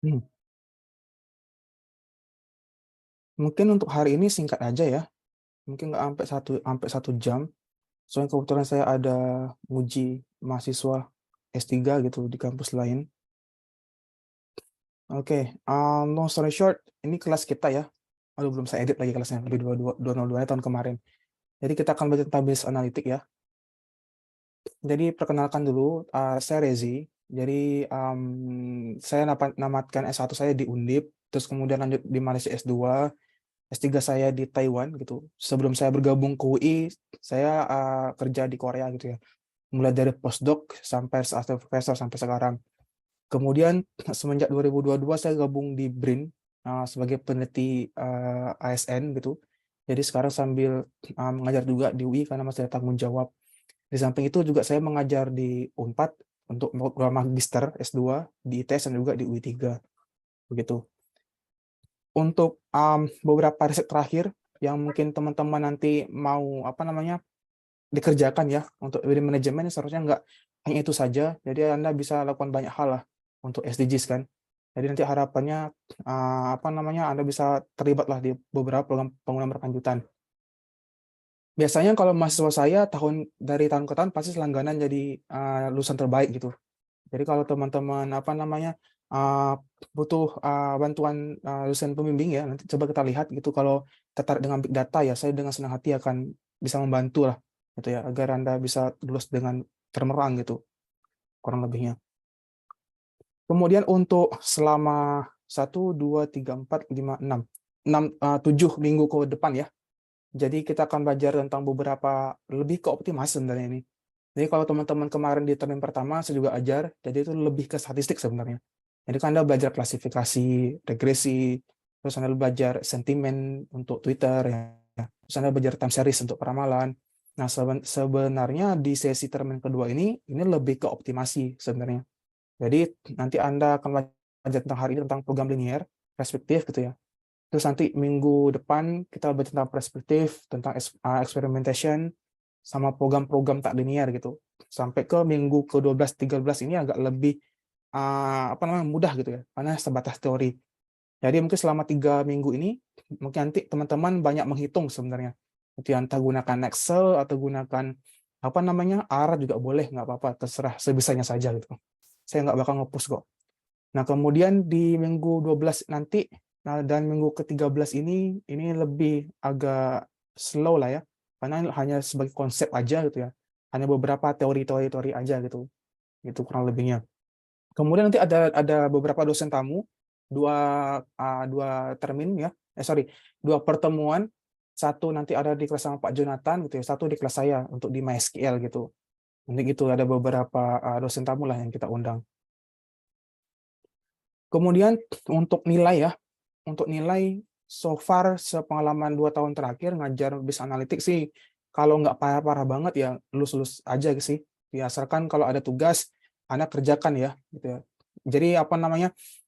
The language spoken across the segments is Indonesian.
Hmm. Mungkin untuk hari ini singkat aja ya. Mungkin nggak sampai satu jam. Soalnya kebetulan saya ada uji mahasiswa S3 gitu di kampus lain. Oke, long story short, ini kelas kita ya. Aduh, belum saya edit lagi kelasnya, lebih 202 tahun kemarin. Jadi kita akan belajar tentang business analytic ya. Jadi perkenalkan dulu, saya Rezi. Jadi saya namatkan S1 saya di Undip, terus kemudian lanjut di Malaysia S2, S3 saya di Taiwan gitu. Sebelum saya bergabung ke UI, saya kerja di Korea gitu ya. Mulai dari postdoc sampai assistant professor sampai sekarang. Kemudian semenjak 2022 saya gabung di BRIN sebagai peneliti ASN gitu. Jadi sekarang sambil mengajar juga di UI karena masih ada tanggung jawab. Di samping itu juga saya mengajar di Unpad untuk program magister S2 di ITS dan juga di UI 3 begitu. Untuk beberapa riset terakhir yang mungkin teman-teman nanti mau dikerjakan ya untuk event manajemen, seharusnya nggak hanya itu saja. Jadi Anda bisa lakukan banyak hal lah untuk SDGs kan. Jadi nanti harapannya Anda bisa terlibat lah di beberapa program pengembangan berkelanjutan. Biasanya kalau mahasiswa saya dari tahun ke tahun pasti selangganan jadi lulusan terbaik gitu. Jadi kalau teman-teman butuh bantuan dosen pembimbing ya, nanti coba kita lihat gitu. Kalau tertarik dengan big data ya, saya dengan senang hati akan bisa membantu lah gitu ya, agar Anda bisa lulus dengan cemerlang gitu, kurang lebihnya. Kemudian untuk selama 7 minggu ke depan ya. Jadi kita akan belajar tentang beberapa lebih ke optimasi sebenarnya ini. Jadi kalau teman-teman kemarin di termin pertama saya juga ajar, jadi itu lebih ke statistik sebenarnya. Jadi kan Anda belajar klasifikasi, regresi, terus Anda belajar sentimen untuk Twitter, ya. Terus Anda belajar time series untuk peramalan. Nah, sebenarnya di sesi termin kedua ini lebih ke optimasi sebenarnya. Jadi nanti Anda akan belajar tentang hari ini tentang program linear, perspektif gitu ya. Terus nanti minggu depan kita belajar tentang perspektif, tentang experimentation, sama program-program tak linear gitu. Sampai ke minggu ke-12, 13 ini agak lebih mudah gitu ya, karena sebatas teori. Jadi mungkin selama 3 minggu ini, mungkin nanti teman-teman banyak menghitung sebenarnya. Itu entah gunakan Excel atau gunakan R juga boleh, nggak apa-apa, terserah sebisanya saja gitu. Saya nggak bakal nge-push kok. Nah, kemudian di minggu 12 nanti, dan minggu ke-13 ini lebih agak slow lah ya, karena hanya sebagai konsep aja gitu ya. Hanya beberapa teori-teori aja gitu. Itu kurang lebihnya. Kemudian nanti ada beberapa dosen tamu, dua termin ya. Dua pertemuan. Satu nanti ada di kelas sama Pak Jonathan gitu ya, satu di kelas saya untuk di MySQL gitu. Nanti gitu ada beberapa dosen tamu lah yang kita undang. Kemudian untuk nilai ya, untuk nilai so far sepengalaman 2 tahun terakhir ngajar business analytics sih, kalau nggak parah-parah banget ya lulus-lulus aja sih. Ya, asalkan kalau ada tugas Anda kerjakan ya gitu ya. Jadi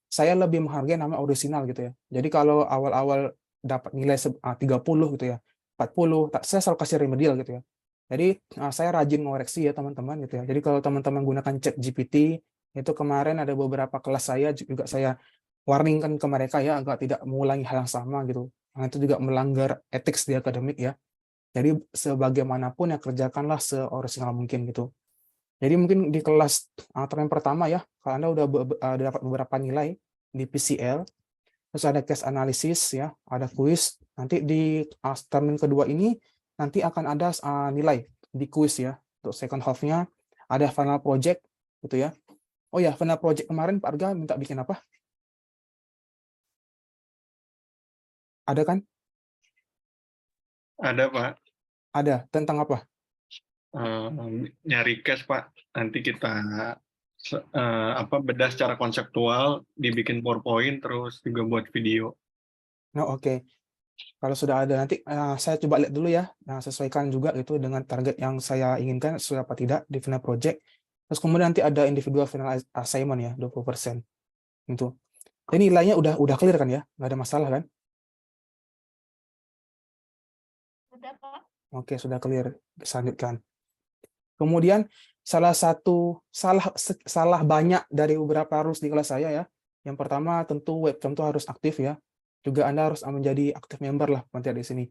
saya lebih menghargai nama orisinal gitu ya. Jadi kalau awal-awal dapat nilai 30 gitu ya, 40, saya selalu kasih remedial gitu ya. Jadi saya rajin mengoreksi ya teman-teman gitu ya. Jadi kalau teman-teman gunakan ChatGPT, itu kemarin ada beberapa kelas saya juga saya warning kan ke mereka ya agar tidak mengulangi hal yang sama gitu. Nah, itu juga melanggar etik di akademik ya. Jadi sebagaimanapun ya kerjakanlah seorisinal mungkin gitu. Jadi mungkin di kelas term pertama ya, kalau Anda udah dapat beberapa nilai di PCL, terus ada case analysis ya, ada kuis. Nanti di termin kedua ini nanti akan ada nilai di kuis ya. Untuk second half-nya ada final project gitu ya. Oh ya, final project kemarin Pak Arga minta bikin apa? Ada kan? Ada, Pak. Ada. Tentang apa? Nyari case, Pak. Nanti kita bedah secara konseptual, dibikin PowerPoint, terus juga buat video. Nah, oke. Kalau sudah ada nanti saya coba lihat dulu ya. Nah, sesuaikan juga itu dengan target yang saya inginkan sesuai apa tidak di final project. Terus kemudian nanti ada individual final assignment ya, 20%. Itu. Jadi nilainya udah clear kan ya? Nggak ada masalah kan? Udah, Pak. Oke, sudah clear. Bisa lanjutkan. Kemudian salah satu salah banyak dari beberapa rules di kelas saya ya, Yang pertama tentu webcam itu harus aktif ya. Juga Anda harus menjadi aktif member lah nanti di sini.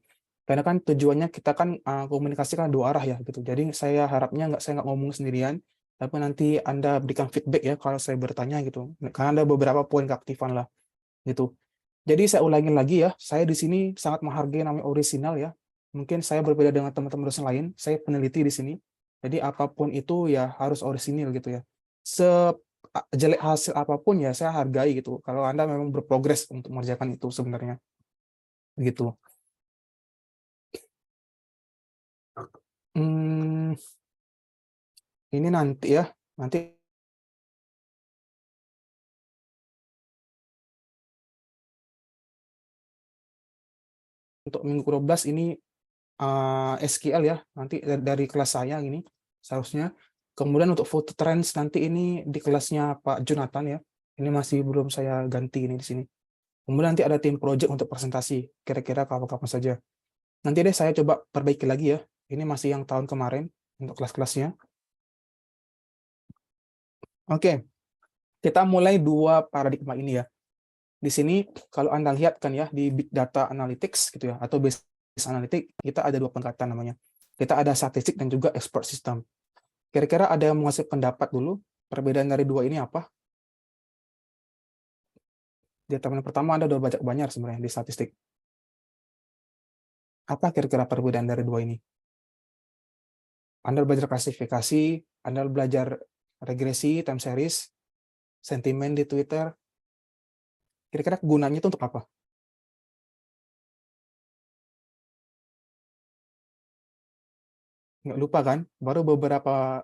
Karena kan tujuannya kita kan komunikasi kan dua arah ya gitu. Jadi saya harapnya saya nggak ngomong sendirian, tapi nanti Anda berikan feedback ya kalau saya bertanya gitu. Karena ada beberapa poin keaktifan lah gitu. Jadi saya ulangi lagi ya, saya di sini sangat menghargai namanya orisinal ya. Mungkin saya berbeda dengan teman-teman dosen lain, saya peneliti di sini. Jadi apapun itu ya harus orisinil gitu ya. Sejelek hasil apapun ya saya hargai gitu. Kalau Anda memang berprogres untuk mengerjakan itu sebenarnya. Gitu. Ini nanti ya, nanti untuk minggu 12 ini SQL ya, nanti dari kelas saya ini seharusnya. Kemudian untuk foto trends nanti ini di kelasnya Pak Jonathan ya. Ini masih belum saya ganti ini di sini. Kemudian nanti ada tim project untuk presentasi, kira-kira kapan-kapan saja. Nanti deh saya coba perbaiki lagi ya. Ini masih yang tahun kemarin untuk kelas-kelasnya. Oke, kita mulai dua paradigma ini ya. Di sini kalau Anda lihat kan ya di Big Data Analytics gitu ya, atau Business Analytics, kita ada dua pendekatan namanya. Kita ada statistik dan juga expert system. Kira-kira ada yang mau ngasih pendapat dulu, perbedaan dari dua ini apa? Di teman pertama Anda udah baca banyak sebenarnya di statistik. Apa kira-kira perbedaan dari dua ini? Anda belajar klasifikasi, Anda belajar regresi, time series, sentimen di Twitter. Kira-kira gunanya itu untuk apa? Nggak lupa kan? Baru beberapa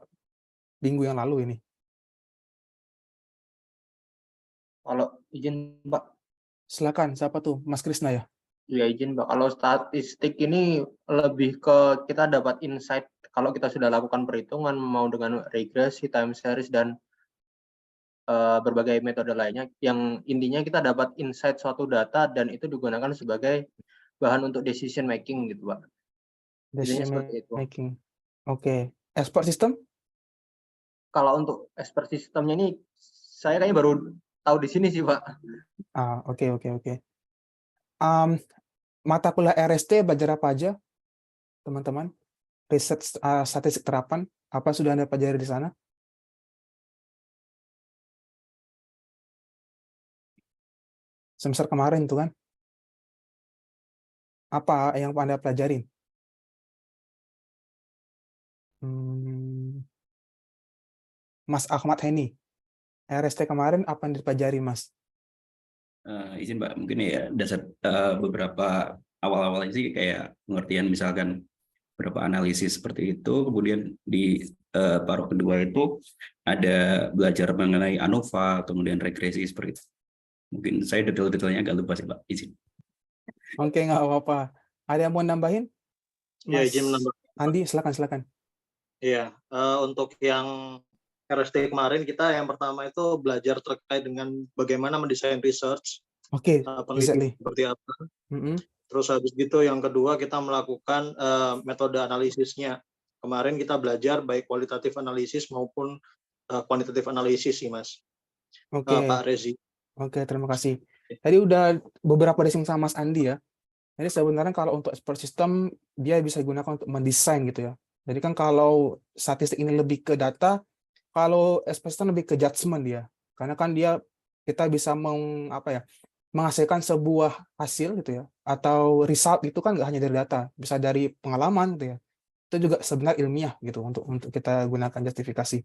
minggu yang lalu ini. Kalau izin Pak, Silakan, siapa tuh? Mas Krisna ya? ya izin Pak. Kalau statistik ini lebih ke kita dapat insight kalau kita sudah lakukan perhitungan mau dengan regresi, time series dan berbagai metode lainnya. Yang intinya kita dapat insight suatu data dan itu digunakan sebagai bahan untuk decision making gitu Pak. Intinya Decision seperti itu. making. Oke. Expert system? Kalau untuk expert sistemnya ini saya kayaknya baru tahu di sini sih Pak. Oke. Mata kuliah RST belajar apa aja, teman-teman? Riset statistik terapan, apa sudah Anda pelajari di sana? Semester kemarin tuh kan? Apa yang Anda pelajarin? Mas Ahmad Heni, RST kemarin apa yang dipelajari, Mas? Izin Mbak, mungkin ya dasar beberapa awal-awalnya sih kayak pengertian misalkan beberapa analisis seperti itu, kemudian di paruh kedua itu ada belajar mengenai ANOVA, kemudian regresi seperti itu. Mungkin saya detail-detailnya agak lupa sih Pak, izin. Oke, nggak apa-apa. Ada yang mau nambahin? Ya, Mas izin menambah. Andi, silakan. Iya, untuk yang RST kemarin kita yang pertama itu belajar terkait dengan bagaimana mendesain research, Oke, penelitian exactly. seperti apa. Mm-mm. Terus habis itu yang kedua kita melakukan metode analisisnya. Kemarin kita belajar baik kualitatif analisis maupun kuantitatif analisis sih Mas, Oke, Pak Rezi. oke, terima kasih. Tadi udah beberapa dising sama Mas Andi ya. Jadi sebenarnya kalau untuk expert system dia bisa digunakan untuk mendesain gitu ya. Jadi kan kalau statistik ini lebih ke data, kalau expert system lebih ke judgment dia. Karena kan kita bisa menghasilkan sebuah hasil gitu ya, atau result itu kan nggak hanya dari data, bisa dari pengalaman gitu ya. Itu juga sebenarnya ilmiah gitu untuk kita gunakan justifikasi.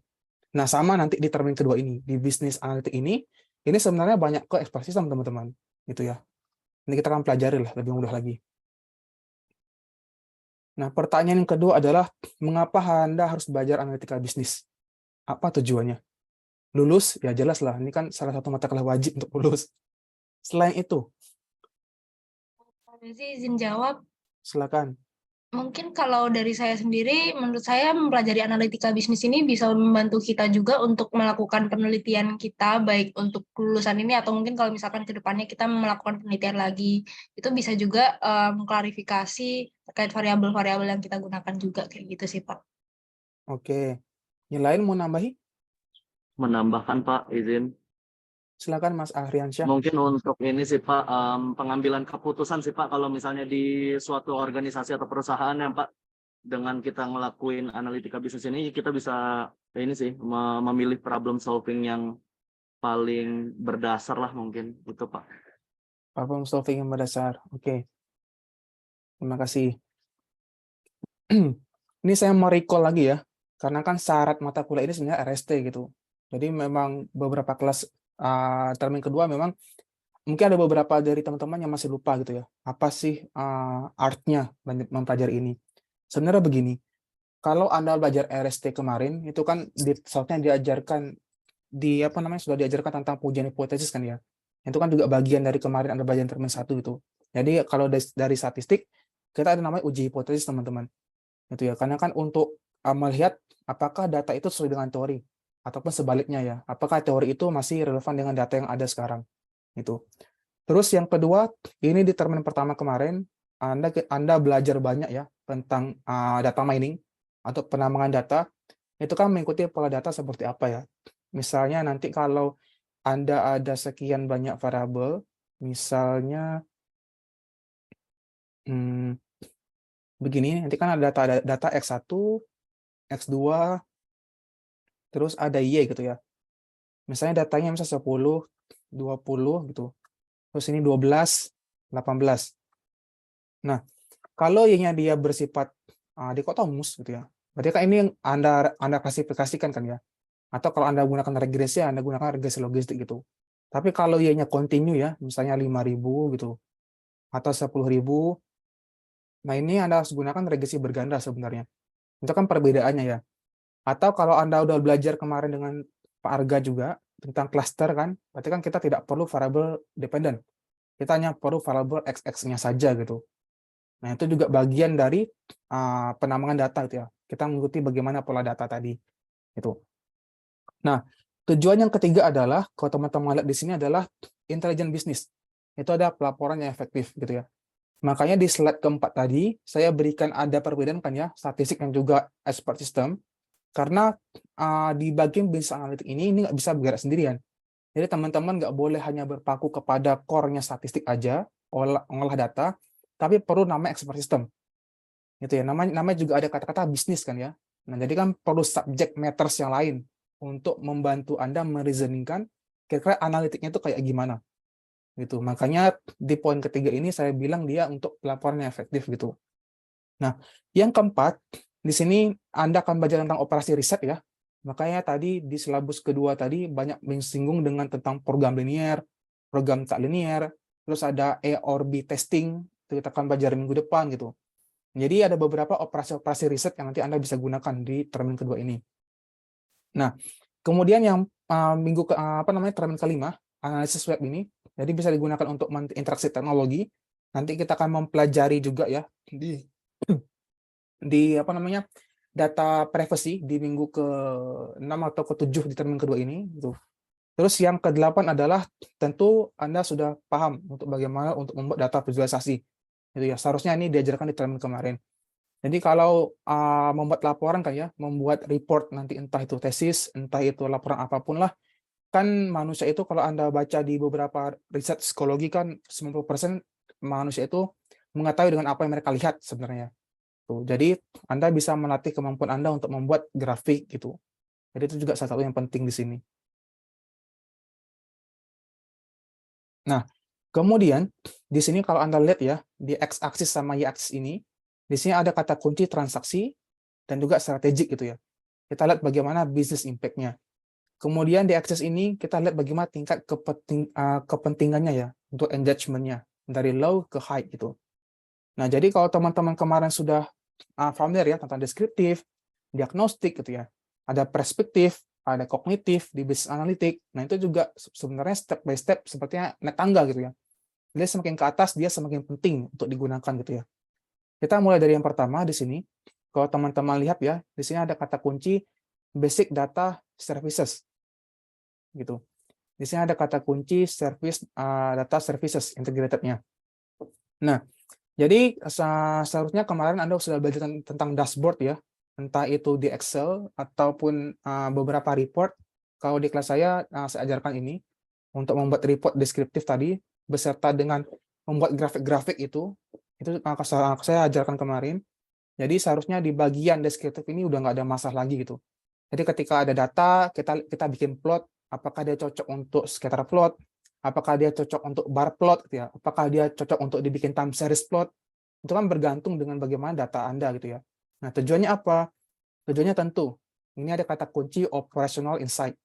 Nah, sama nanti di termin kedua ini, di bisnis analitik ini sebenarnya banyak ke expert system teman-teman, gitu ya. Ini kita akan pelajari lah lebih mudah lagi. Nah, pertanyaan yang kedua adalah, mengapa Anda harus belajar analitika bisnis? Apa tujuannya? Lulus? Ya jelas lah, ini kan salah satu mata kuliah wajib untuk lulus. Selain itu, Pak Rezi izin jawab. silakan. Mungkin kalau dari saya sendiri, menurut saya mempelajari analitika bisnis ini bisa membantu kita juga untuk melakukan penelitian kita, baik untuk lulusan ini atau mungkin kalau misalkan ke depannya kita melakukan penelitian lagi, itu bisa juga mengklarifikasi terkait variabel-variabel yang kita gunakan juga, kayak gitu sih Pak. Oke. Yang lain mau nambahi? Menambahkan Pak, izin. Silakan Mas Ahriansyah. Mungkin untuk ini sih Pak, pengambilan keputusan sih Pak, kalau misalnya di suatu organisasi atau perusahaan ya Pak, dengan kita ngelakuin analitika bisnis ini, kita bisa ini sih, memilih problem solving yang paling berdasar lah mungkin, itu Pak. Problem solving yang berdasar. Oke. Terima kasih. Ini saya mau recall lagi ya, karena kan syarat mata kuliah ini sebenarnya RST gitu. Jadi memang beberapa kelas termin kedua memang mungkin ada beberapa dari teman-teman yang masih lupa gitu ya. Apa sih artnya mempelajari ini? Sebenarnya begini, kalau Anda belajar RST kemarin itu kan seharusnya diajarkan sudah diajarkan tentang pengujian hipotesis kan ya. Itu kan juga bagian dari kemarin Anda belajar termin 1 gitu. Jadi kalau dari statistik kita ada namanya uji hipotesis teman-teman. Itu ya, karena kan untuk melihat apakah data itu sesuai dengan teori ataupun sebaliknya ya. Apakah teori itu masih relevan dengan data yang ada sekarang. Itu. Terus yang kedua, ini di termin pertama kemarin Anda belajar banyak ya tentang data mining atau penambangan data. Itu kan mengikuti pola data seperti apa ya. Misalnya nanti kalau Anda ada sekian banyak variabel, misalnya begini, nanti kan ada data X1, X2, terus ada Y gitu ya. Misalnya datanya misalnya 10, 20 gitu. Terus ini 12, 18. Nah, kalau Y-nya dia bersifat dikotomus gitu ya. Berarti kan ini yang Anda klasifikasikan kan ya. Atau kalau Anda gunakan regresi, Anda gunakan regresi logistik gitu. Tapi kalau Y-nya continue ya, misalnya 5.000 gitu, atau 10.000, nah ini Anda harus gunakan regresi berganda sebenarnya. Itu kan perbedaannya ya. Atau kalau Anda udah belajar kemarin dengan Pak Arga juga tentang cluster kan, berarti kan kita tidak perlu variable dependent. Kita hanya perlu variable XX-nya saja gitu. Nah, itu juga bagian dari penambangan data gitu ya. Kita mengikuti bagaimana pola data tadi. Itu. Nah, tujuan yang ketiga adalah, kalau teman-teman lihat di sini adalah intelligent business. Itu ada pelaporan yang efektif gitu ya. Makanya di slide keempat tadi, saya berikan ada perbedaan kan ya, statistik dan juga expert system. Karena di bagian business analytics ini nggak bisa bergerak sendirian. Jadi teman-teman nggak boleh hanya berpaku kepada core-nya statistik aja, olah data, tapi perlu namanya expert system. Gitu ya, namanya juga ada kata-kata bisnis kan ya. Nah, jadi kan perlu subject matters yang lain untuk membantu Anda mereasoningkan kira-kira analitiknya itu kayak gimana. Gitu. Makanya di poin ketiga ini saya bilang dia untuk pelaporan yang efektif gitu. Nah, yang keempat, di sini Anda akan belajar tentang operasi riset ya. Makanya tadi di silabus kedua tadi banyak menyinggung dengan tentang program linear, program tak linear, terus ada A or B testing, itu kita akan belajar minggu depan gitu. Jadi ada beberapa operasi-operasi riset yang nanti Anda bisa gunakan di termin kedua ini. Nah, kemudian yang termin kelima, analisis web ini, jadi bisa digunakan untuk interaksi teknologi. Nanti kita akan mempelajari juga ya di data privacy di minggu ke-6 atau ke-7 di termin kedua ini gitu. Terus yang ke-8 adalah tentu Anda sudah paham untuk bagaimana untuk membuat data visualisasi. Gitu ya. Seharusnya ini diajarkan di termin kemarin. Jadi kalau membuat laporan kan ya, membuat report nanti entah itu tesis, entah itu laporan apapun lah, kan manusia itu kalau Anda baca di beberapa riset psikologi kan 90% manusia itu mengetahui dengan apa yang mereka lihat sebenarnya. Tuh, jadi Anda bisa melatih kemampuan Anda untuk membuat grafik gitu. Jadi itu juga salah satu yang penting di sini. Nah, kemudian di sini kalau Anda lihat ya, di X-aksis sama Y-aksis ini, di sini ada kata kunci transaksi dan juga strategik gitu ya. Kita lihat bagaimana business impact-nya. Kemudian di akses ini kita lihat bagaimana tingkat kepentingannya ya, untuk engagement-nya, dari low ke high gitu. Nah, jadi kalau teman-teman kemarin sudah familiar ya tentang deskriptif, diagnostik gitu ya, ada perspektif, ada kognitif di business analytics. Nah, itu juga sebenarnya step by step sepertinya naik tangga gitu ya. Jadi semakin ke atas dia semakin penting untuk digunakan gitu ya. Kita mulai dari yang pertama di sini. Kalau teman-teman lihat ya, di sini ada kata kunci basic data services. Gitu. Di sini ada kata kunci data services integrated-nya. Nah, jadi seharusnya kemarin Anda sudah belajar tentang dashboard ya, entah itu di Excel ataupun beberapa report. Kalau di kelas saya ajarkan ini. untuk membuat report deskriptif tadi, beserta dengan membuat grafik-grafik itu saya ajarkan kemarin. Jadi seharusnya di bagian deskriptif ini udah nggak ada masalah lagi gitu. Jadi ketika ada data, kita bikin plot, apakah dia cocok untuk scatter plot, apakah dia cocok untuk bar plot, gitu ya, apakah dia cocok untuk dibikin time series plot, itu kan bergantung dengan bagaimana data Anda gitu ya. Nah, tujuannya apa? Tujuannya tentu, ini ada kata kunci operational insight.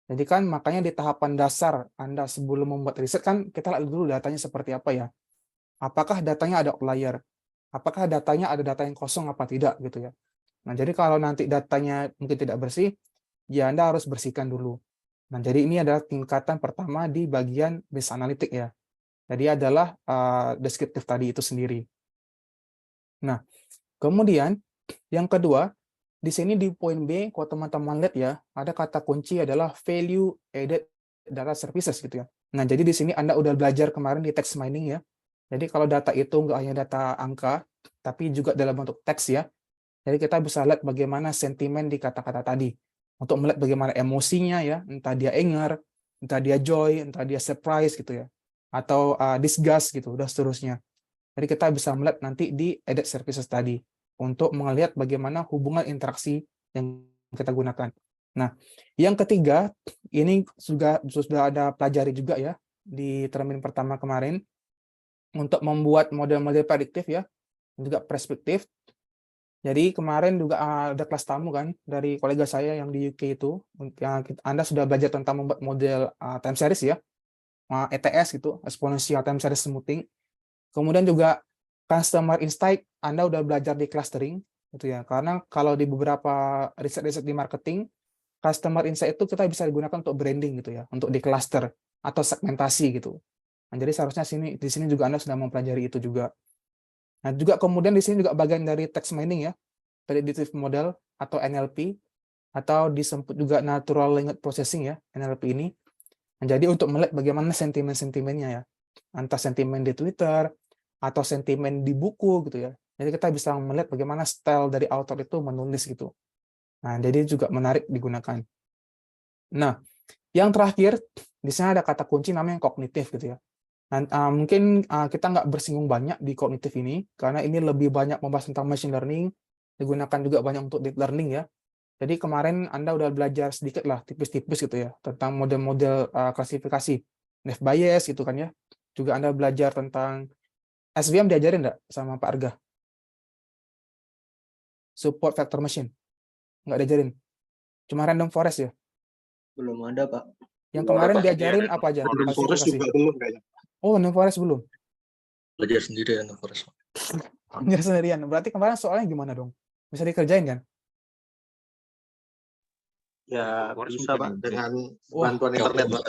Jadi kan makanya di tahapan dasar Anda sebelum membuat riset kan kita lihat dulu datanya seperti apa ya. Apakah datanya ada outlier? Apakah datanya ada data yang kosong apa tidak gitu ya. Nah, jadi kalau nanti datanya mungkin tidak bersih, ya Anda harus bersihkan dulu. Nah, jadi ini adalah tingkatan pertama di bagian business analytic ya. Jadi adalah deskriptif tadi itu sendiri. Nah, kemudian yang kedua, di sini di poin B, kalau teman-teman lihat ya, ada kata kunci adalah value added data services gitu ya. Nah, jadi di sini Anda udah belajar kemarin di text mining ya. Jadi kalau data itu nggak hanya data angka, tapi juga dalam bentuk teks ya. Jadi kita bisa lihat bagaimana sentimen di kata-kata tadi. Untuk melihat bagaimana emosinya ya, entah dia anger, entah dia joy, entah dia surprise gitu ya. Atau disgust gitu, dan seterusnya. Jadi kita bisa melihat nanti di added services tadi untuk melihat bagaimana hubungan interaksi yang kita gunakan. Nah, yang ketiga, ini sudah ada pelajari juga ya di termin pertama kemarin untuk membuat model-model prediktif ya, dan juga perspektif. Jadi kemarin juga ada kelas tamu kan dari kolega saya yang di UK itu, yang Anda sudah belajar tentang membuat model time series ya, ETS gitu, exponential time series smoothing. Kemudian juga customer insight Anda udah belajar di clustering gitu ya. Karena kalau di beberapa riset-riset di marketing, customer insight itu kita bisa digunakan untuk branding gitu ya, untuk di cluster atau segmentasi gitu. Nah, jadi seharusnya di sini juga Anda sudah mempelajari itu juga. Nah, juga kemudian di sini juga bagian dari text mining ya, predictive model atau NLP, atau disebut juga natural language processing ya, NLP ini. Nah, jadi untuk melihat bagaimana sentimen-sentimennya ya, entah sentimen di Twitter atau sentimen di buku gitu ya. Jadi kita bisa melihat bagaimana style dari author itu menulis gitu. Nah, jadi juga menarik digunakan. Nah, yang terakhir di sini ada kata kunci namanya kognitif gitu ya. Nah, mungkin kita nggak bersinggung banyak di kognitif ini karena ini lebih banyak membahas tentang machine learning, digunakan juga banyak untuk deep learning ya. Jadi kemarin Anda udah belajar sedikit lah, tipis-tipis gitu ya, tentang model-model klasifikasi, Naive Bayes gitu kan ya. Juga Anda belajar tentang SVM diajarin nggak sama Pak Arga? Support vector machine? Nggak diajarin? Cuma random forest ya? Belum ada, Pak. Yang Belum ada, kemarin Pak. diajarin apa aja? Random forest Klasifikasi. juga belum kayaknya. Oh, random forest belum? Belajar sendiri random forest. Belajar sendirian. Berarti kemarin soalnya gimana dong? Bisa dikerjain kan? Ya bisa Pak dengan Wah, bantuan internet Pak.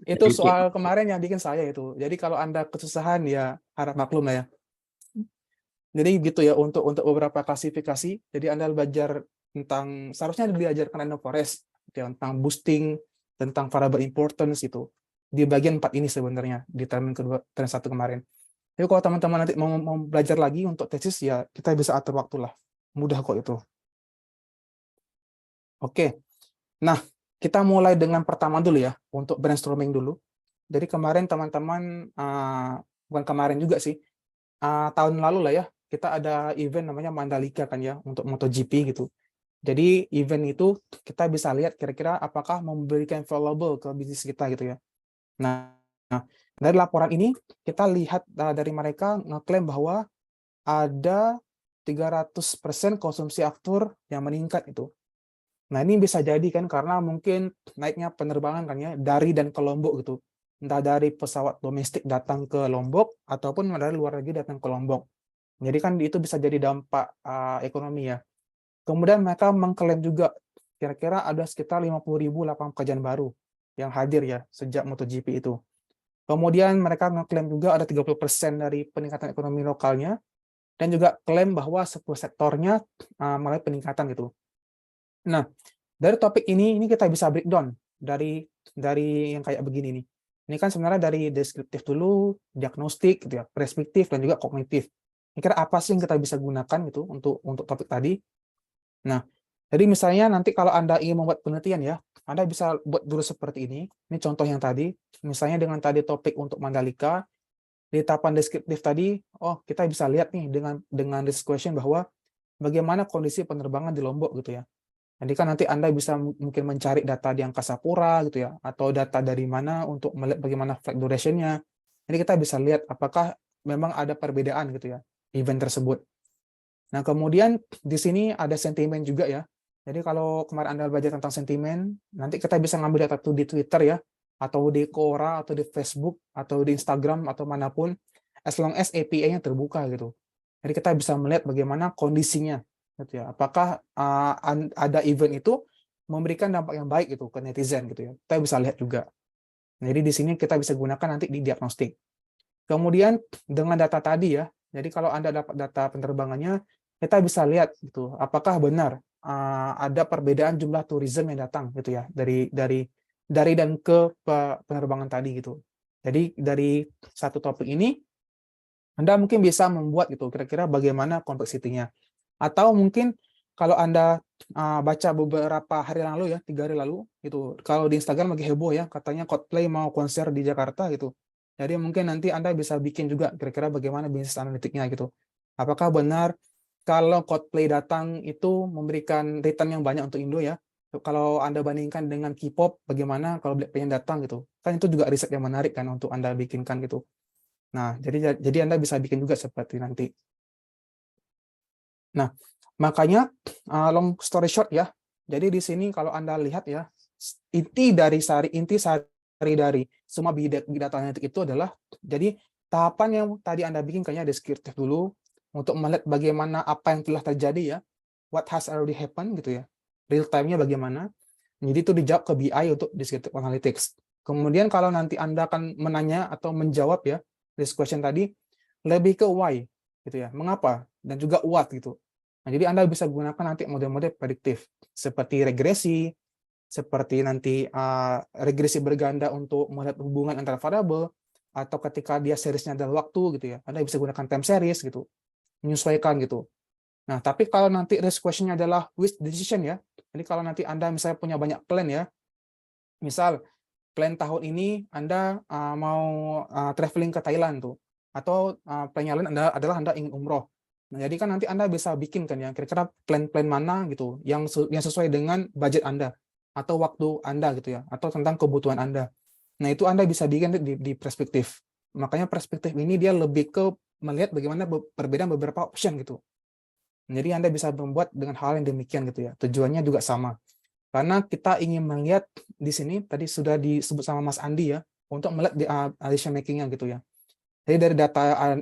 itu soal kemarin yang bikin saya itu. Jadi kalau Anda kesusahan ya harap maklum lah ya. Jadi gitu ya untuk beberapa klasifikasi. Jadi Anda belajar tentang seharusnya diajarkan random forest ya, tentang boosting, tentang variable importance itu. Di bagian 4 ini sebenarnya di termin kedua, termin 1 kemarin. Jadi kalau teman-teman nanti mau belajar lagi untuk tesis ya kita bisa atur waktu lah. Mudah kok itu. Oke. Nah, kita mulai dengan pertama dulu ya, untuk brainstorming dulu. Jadi kemarin teman-teman, bukan kemarin juga sih, tahun lalu lah ya, kita ada event namanya Mandalika kan ya, untuk MotoGP gitu. Jadi event itu kita bisa lihat kira-kira apakah memberikan valuable ke bisnis kita gitu ya. Nah, dari laporan ini kita lihat dari mereka ngeklaim bahwa ada 300% konsumsi aftur yang meningkat itu. Nah, ini bisa jadi kan karena mungkin naiknya penerbangan kan ya dari dan ke Lombok gitu. Entah dari pesawat domestik datang ke Lombok ataupun dari luar negeri datang ke Lombok. Jadi kan itu bisa jadi dampak ekonomi ya. Kemudian mereka mengklaim juga kira-kira ada sekitar 50.000 lapangan pekerjaan baru yang hadir ya sejak MotoGP itu. Kemudian mereka mengklaim juga ada 30% dari peningkatan ekonomi lokalnya dan juga klaim bahwa 10 sektornya mulai peningkatan gitu. Nah, dari topik ini kita bisa breakdown dari yang kayak begini nih. Ini kan sebenarnya dari deskriptif dulu, diagnostik, gitu ya, perspektif dan juga kognitif. Kira apa sih yang kita bisa gunakan gitu untuk topik tadi? Nah, jadi misalnya nanti kalau Anda ingin membuat penelitian ya, Anda bisa buat dulu seperti ini. Ini contoh yang tadi. Misalnya dengan tadi topik untuk Mandalika, di tahapan deskriptif tadi, oh kita bisa lihat nih dengan this question bahwa bagaimana kondisi penerbangan di Lombok gitu ya. Jadi kan nanti Anda bisa mungkin mencari data di Angkasa Pura gitu ya, atau data dari mana untuk melihat bagaimana flight duration-nya. Jadi kita bisa lihat apakah memang ada perbedaan gitu ya, event tersebut. Nah, kemudian di sini ada sentimen juga ya. Jadi kalau kemarin Anda belajar tentang sentimen, nanti kita bisa ngambil data itu di Twitter ya, atau di Quora, atau di Facebook, atau di Instagram, atau manapun, as long as API-nya terbuka gitu. Jadi kita bisa melihat bagaimana kondisinya, gitu ya. Apakah ada event itu memberikan dampak yang baik gitu ke netizen gitu ya. Kita bisa lihat juga. Jadi di sini kita bisa gunakan nanti di diagnostik. Kemudian dengan data tadi ya, jadi kalau Anda dapat data penerbangannya, kita bisa lihat gitu, apakah benar ada perbedaan jumlah tourism yang datang gitu ya dari dan ke penerbangan tadi gitu. Jadi dari satu topik ini Anda mungkin bisa membuat gitu kira-kira bagaimana kompleksitinya. Atau mungkin kalau Anda baca beberapa hari lalu ya, 3 hari lalu gitu. Kalau di Instagram lagi heboh ya, katanya Coldplay mau konser di Jakarta gitu. Jadi mungkin nanti Anda bisa bikin juga kira-kira bagaimana bisnis analitiknya gitu. Apakah benar kalau Coldplay datang itu memberikan return yang banyak untuk Indo ya? Kalau Anda bandingkan dengan K-pop, bagaimana kalau Blackpink datang gitu? Kan itu juga riset yang menarik kan untuk Anda bikinkan gitu. Nah, jadi Anda bisa bikin juga seperti nanti. Nah, makanya long story short ya. Jadi di sini kalau Anda lihat ya, inti dari semua big data analitik itu adalah jadi tahapan yang tadi Anda bikin kayaknya deskriptif dulu untuk melihat bagaimana apa yang telah terjadi ya, what has already happened gitu ya, real time-nya bagaimana. Jadi itu dijawab ke BI untuk descriptive analytics. Kemudian kalau nanti Anda akan menanya atau menjawab ya this question tadi, lebih ke why gitu ya, mengapa dan juga what gitu. Nah, jadi Anda bisa gunakan nanti model-model prediktif seperti regresi, seperti nanti regresi berganda untuk melihat hubungan antara variabel, atau ketika dia seriesnya adalah waktu gitu ya, Anda bisa gunakan time series gitu, menyesuaikan gitu. Nah, tapi kalau nanti risk question-nya adalah which decision ya, jadi kalau nanti Anda misalnya punya banyak plan ya, misal plan tahun ini Anda mau traveling ke Thailand tuh, atau plan yang lain adalah Anda ingin umroh. Nah, jadi kan nanti Anda bisa bikin kan ya, kira-kira plan-plan mana gitu yang sesuai dengan budget Anda atau waktu Anda gitu ya, atau tentang kebutuhan Anda. Nah, itu Anda bisa bikin di perspektif. Makanya perspektif ini dia lebih ke melihat bagaimana perbedaan beberapa option gitu. Jadi Anda bisa membuat dengan hal yang demikian gitu ya. Tujuannya juga sama. Karena kita ingin melihat di sini tadi sudah disebut sama Mas Andi ya, untuk melihat decision making-nya gitu ya. Jadi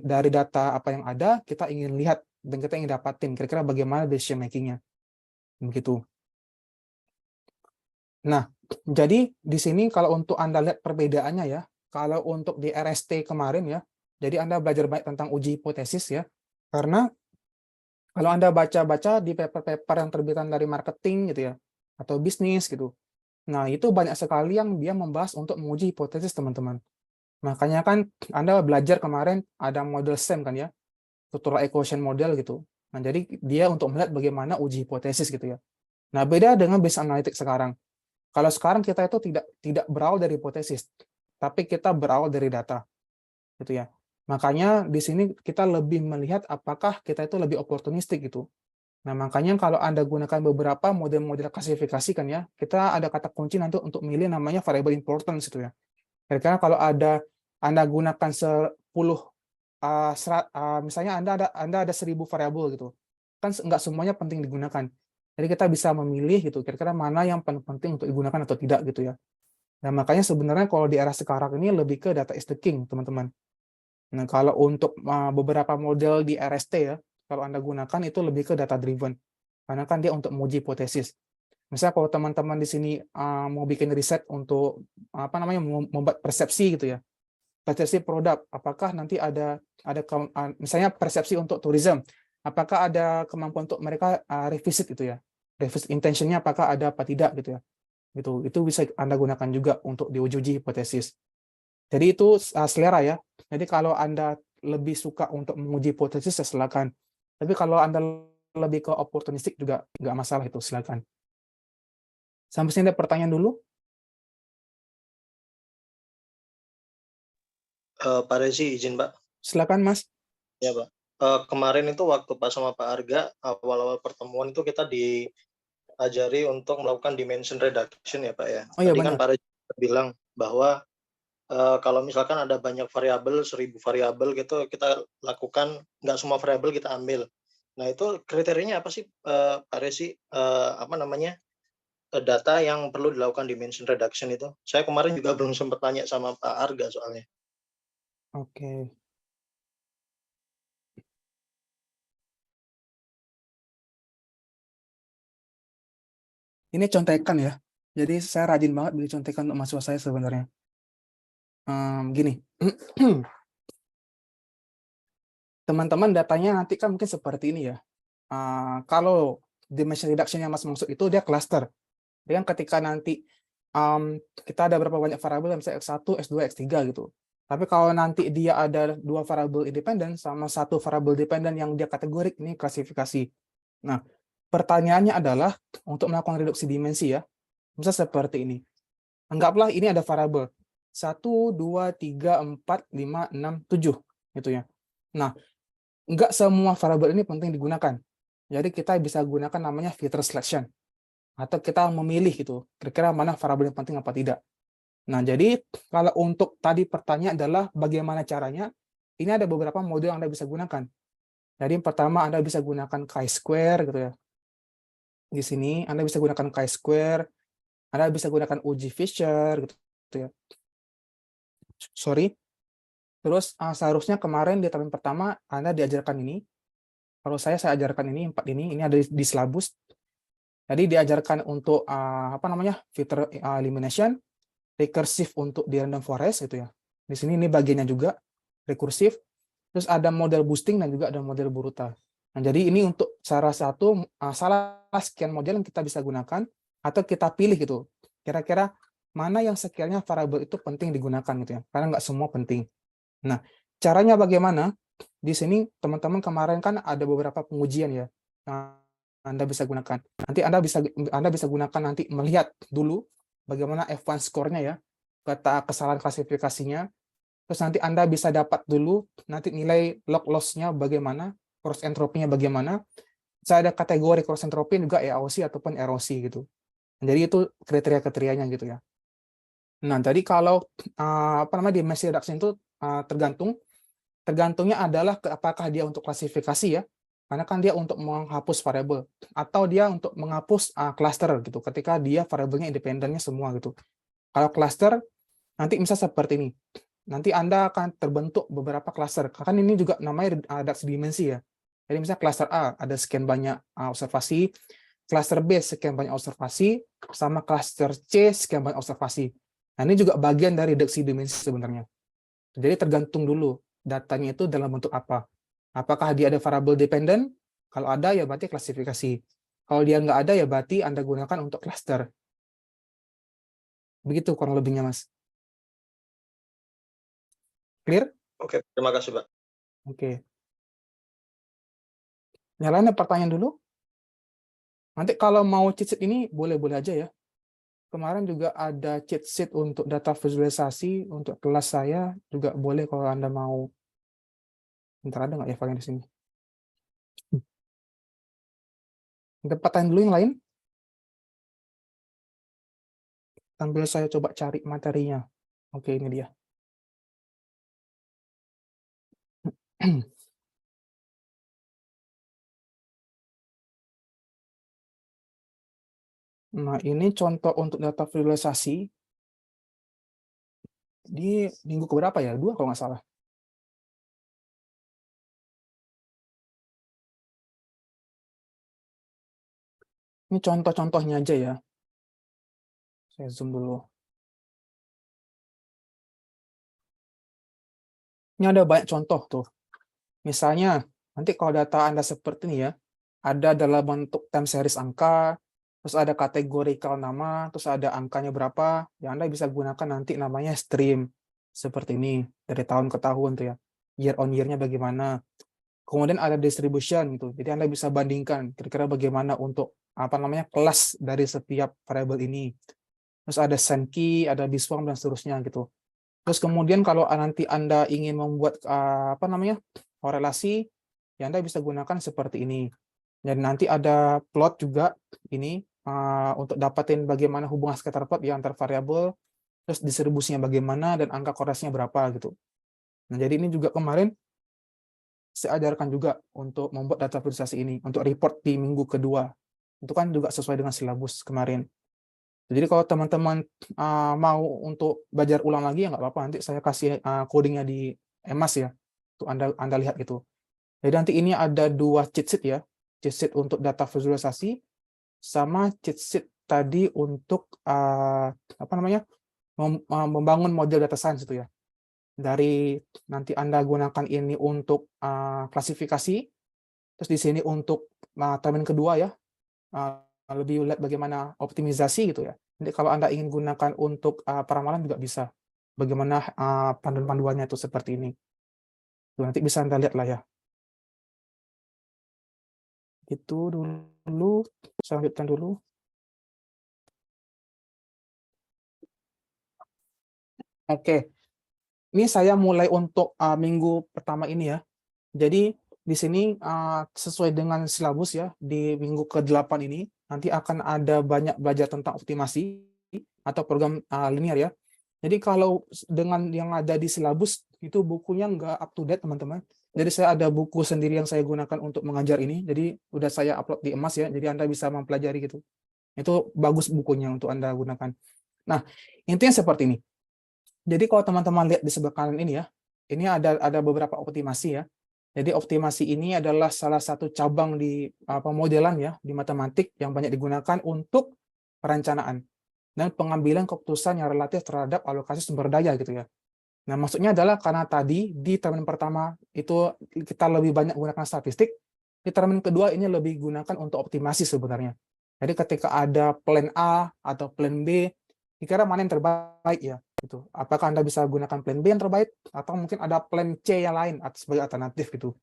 dari data apa yang ada, kita ingin lihat dan kita ingin dapatin kira-kira bagaimana decision making-nya. Begitu. Nah, jadi di sini kalau untuk Anda lihat perbedaannya ya, kalau untuk di RST kemarin ya, jadi Anda belajar baik tentang uji hipotesis ya, karena kalau Anda baca-baca di paper-paper yang terbitan dari marketing gitu ya, atau bisnis gitu, nah itu banyak sekali yang dia membahas untuk menguji hipotesis teman-teman. Makanya kan Anda belajar kemarin ada model SEM kan ya, structural equation model gitu. Nah, jadi dia untuk melihat bagaimana uji hipotesis gitu ya. Nah, beda dengan business analytics sekarang. Kalau sekarang kita itu tidak berawal dari hipotesis, tapi kita berawal dari data. Gitu ya. Makanya di sini kita lebih melihat apakah kita itu lebih oportunistik gitu. Nah, makanya kalau Anda gunakan beberapa model-model klasifikasi kan ya, kita ada kata kunci nanti untuk milih namanya variable importance gitu ya. Kira-kira kalau Anda gunakan 10 misalnya Anda ada 1000 variabel gitu. Kan nggak semuanya penting digunakan. Jadi kita bisa memilih gitu kira-kira mana yang paling penting untuk digunakan atau tidak gitu ya. Nah, makanya sebenarnya kalau di era sekarang ini lebih ke data is the king, teman-teman. Nah, kalau untuk beberapa model di RST ya, kalau Anda gunakan itu lebih ke data driven. Karena kan dia untuk menguji hipotesis. Misalnya kalau teman-teman di sini mau bikin riset untuk membuat persepsi gitu ya. Persepsi produk, apakah nanti ada misalnya persepsi untuk tourism, apakah ada kemampuan untuk mereka revisit gitu ya. Revisit intentionnya apakah ada apa tidak gitu ya. Itu bisa Anda gunakan juga untuk diuji hipotesis. Jadi itu selera ya. Jadi kalau Anda lebih suka untuk menguji hipotesis ya silakan. Tapi kalau Anda lebih ke opportunistik juga nggak masalah itu, silakan. Sampai sini ada pertanyaan dulu? Pak Rezi izin Pak. Silakan Mas. Ya Pak. Kemarin itu waktu Pak sama Pak Arga awal-awal pertemuan itu kita diajari untuk melakukan dimension reduction ya Pak ya. Oh iya Tadi kan benar. Pak Rezi bilang bahwa kalau misalkan ada banyak variabel, 1000 variabel gitu, kita lakukan, nggak semua variabel kita ambil. Nah itu kriterianya apa sih Pak Rezi? Data yang perlu dilakukan dimension reduction itu? Saya kemarin juga belum sempat tanya sama Pak Arga soalnya. Oke. Ini contekan ya. Jadi saya rajin banget beli contekan untuk mahasiswa saya sebenarnya. Gini. Teman-teman datanya nanti kan mungkin seperti ini ya. Kalau dimension reduction yang Mas maksud itu dia cluster. Jadi kan ketika nanti kita ada berapa banyak variabel, misalnya X1, X2, X3 gitu. Tapi kalau nanti dia ada 2 variabel independen sama 1 variabel dependen yang dia kategorik, ini klasifikasi. Nah, pertanyaannya adalah untuk melakukan reduksi dimensi ya. Misal seperti ini. Anggaplah ini ada variabel 1, 2, 3, 4, 5, 6, 7 gitu ya. Nah, enggak semua variabel ini penting digunakan. Jadi kita bisa gunakan namanya filter selection. Atau kita memilih gitu, kira-kira mana variabel yang penting apa tidak. Nah, jadi kalau untuk tadi pertanyaan adalah bagaimana caranya, ini ada beberapa model yang Anda bisa gunakan. Jadi yang pertama Anda bisa gunakan chi-square gitu ya. Di sini Anda bisa gunakan chi-square, Anda bisa gunakan uji Fisher gitu ya. Sorry. Terus seharusnya kemarin di tahun pertama Anda diajarkan ini. Kalau saya ajarkan ini 4 ini ada di silabus. Jadi diajarkan untuk filter elimination, recursive untuk di random forest gitu ya. Di sini ini bagiannya juga recursive. Terus ada model boosting dan juga ada model Boruta. Nah, jadi ini untuk salah sekian model yang kita bisa gunakan atau kita pilih gitu. Kira-kira mana yang sekiranya variabel itu penting digunakan gitu ya. Karena nggak semua penting. Nah, caranya bagaimana? Di sini teman-teman kemarin kan ada beberapa pengujian ya. Nah, Anda bisa gunakan. Nanti Anda bisa gunakan nanti melihat dulu bagaimana F1 score-nya ya. Kesalahan klasifikasinya. Terus nanti Anda bisa dapat dulu nanti nilai log loss-nya bagaimana, cross entropinya bagaimana. Saya ada kategori cross entropy juga EAOC ataupun erosi gitu. Jadi itu kriteria-kriterianya gitu ya. Nah, jadi kalau dimensi reduction itu tergantungnya adalah apakah dia untuk klasifikasi ya, karena kan dia untuk menghapus variabel atau dia untuk menghapus cluster gitu ketika dia variabelnya independennya semua gitu. Kalau cluster nanti misal seperti ini. Nanti Anda akan terbentuk beberapa cluster. Kan ini juga namanya reduksi dimensi ya. Jadi misalnya cluster A ada sekian banyak observasi, cluster B sekian banyak observasi, sama cluster C sekian banyak observasi. Nah, ini juga bagian dari reduksi dimensi sebenarnya. Jadi tergantung dulu datanya itu dalam bentuk apa. Apakah dia ada variabel dependen? Kalau ada ya berarti klasifikasi. Kalau dia nggak ada ya berarti Anda gunakan untuk cluster. Begitu kurang lebihnya, Mas. Clear? Oke, terima kasih Pak. Oke. Yang lain pertanyaan dulu? Nanti kalau mau cheat sheet ini boleh-boleh aja ya. Kemarin juga ada cheat sheet untuk data visualisasi untuk kelas saya juga boleh kalau Anda mau. Bentar, ada nggak ya filenya di sini? Ada pertanyaan dulu yang lain? Sambil saya coba cari materinya. Oke, ini dia. Nah, ini contoh untuk data visualisasi di minggu keberapa ya? 2 kalau nggak salah. Ini contoh-contohnya aja ya. Saya zoom dulu. Ini ada banyak contoh tuh. Misalnya, nanti kalau data Anda seperti ini ya, ada dalam bentuk time series angka, terus ada kategorikal nama, terus ada angkanya berapa, yang Anda bisa gunakan nanti namanya stream. Seperti ini, dari tahun ke tahun tuh ya. Year on year-nya bagaimana. Kemudian ada distribution gitu. Jadi Anda bisa bandingkan kira-kira bagaimana untuk kelas dari setiap variabel ini. Terus ada send key, ada biswarm dan seterusnya gitu. Terus kemudian kalau nanti Anda ingin membuat korelasi, ya Anda bisa gunakan seperti ini. Dan nanti ada plot juga ini untuk dapatin bagaimana hubungan scatter plot ya antar variabel, terus distribusinya bagaimana dan angka korelasinya berapa gitu. Nah, jadi ini juga kemarin saya ajarkan juga untuk membuat data visualisasi ini untuk report di minggu kedua. Itu kan juga sesuai dengan silabus kemarin. Jadi kalau teman-teman mau untuk belajar ulang lagi ya nggak apa-apa, nanti saya kasih codingnya di Emas ya, untuk Anda lihat gitu. Jadi nanti ini ada 2 cheat sheet ya, cheat sheet untuk data visualisasi sama cheat sheet tadi untuk membangun model data science itu ya. Dari nanti Anda gunakan ini untuk klasifikasi, terus di sini untuk termin kedua ya, lebih lihat bagaimana optimisasi gitu ya. Jadi kalau Anda ingin gunakan untuk peramalan juga bisa. Bagaimana panduan-panduannya itu seperti ini. Tuh, nanti bisa Anda lihat lah ya. Itu dulu, saya lanjutkan dulu. Oke, ini saya mulai untuk minggu pertama ini ya. Jadi di sini sesuai dengan silabus ya, di minggu ke-8 ini nanti akan ada banyak belajar tentang optimasi atau program linear ya. Jadi kalau dengan yang ada di silabus itu bukunya nggak up to date teman-teman. Jadi saya ada buku sendiri yang saya gunakan untuk mengajar ini. Jadi udah saya upload di Emas ya. Jadi Anda bisa mempelajari gitu. Itu bagus bukunya untuk Anda gunakan. Nah, intinya seperti ini. Jadi kalau teman-teman lihat di sebelah kanan ini ya, ini ada beberapa optimasi ya. Jadi optimasi ini adalah salah satu cabang di pemodelan ya, di matematik yang banyak digunakan untuk perencanaan dan pengambilan keputusan yang relatif terhadap alokasi sumber daya gitu ya. Nah, maksudnya adalah karena tadi di termin pertama itu kita lebih banyak gunakan statistik, di termin kedua ini lebih gunakan untuk optimasi sebenarnya. Jadi ketika ada plan A atau plan B, kira-kira mana yang terbaik ya? Gitu. Apakah Anda bisa gunakan plan B yang terbaik atau mungkin ada plan C yang lain sebagai alternatif gitu.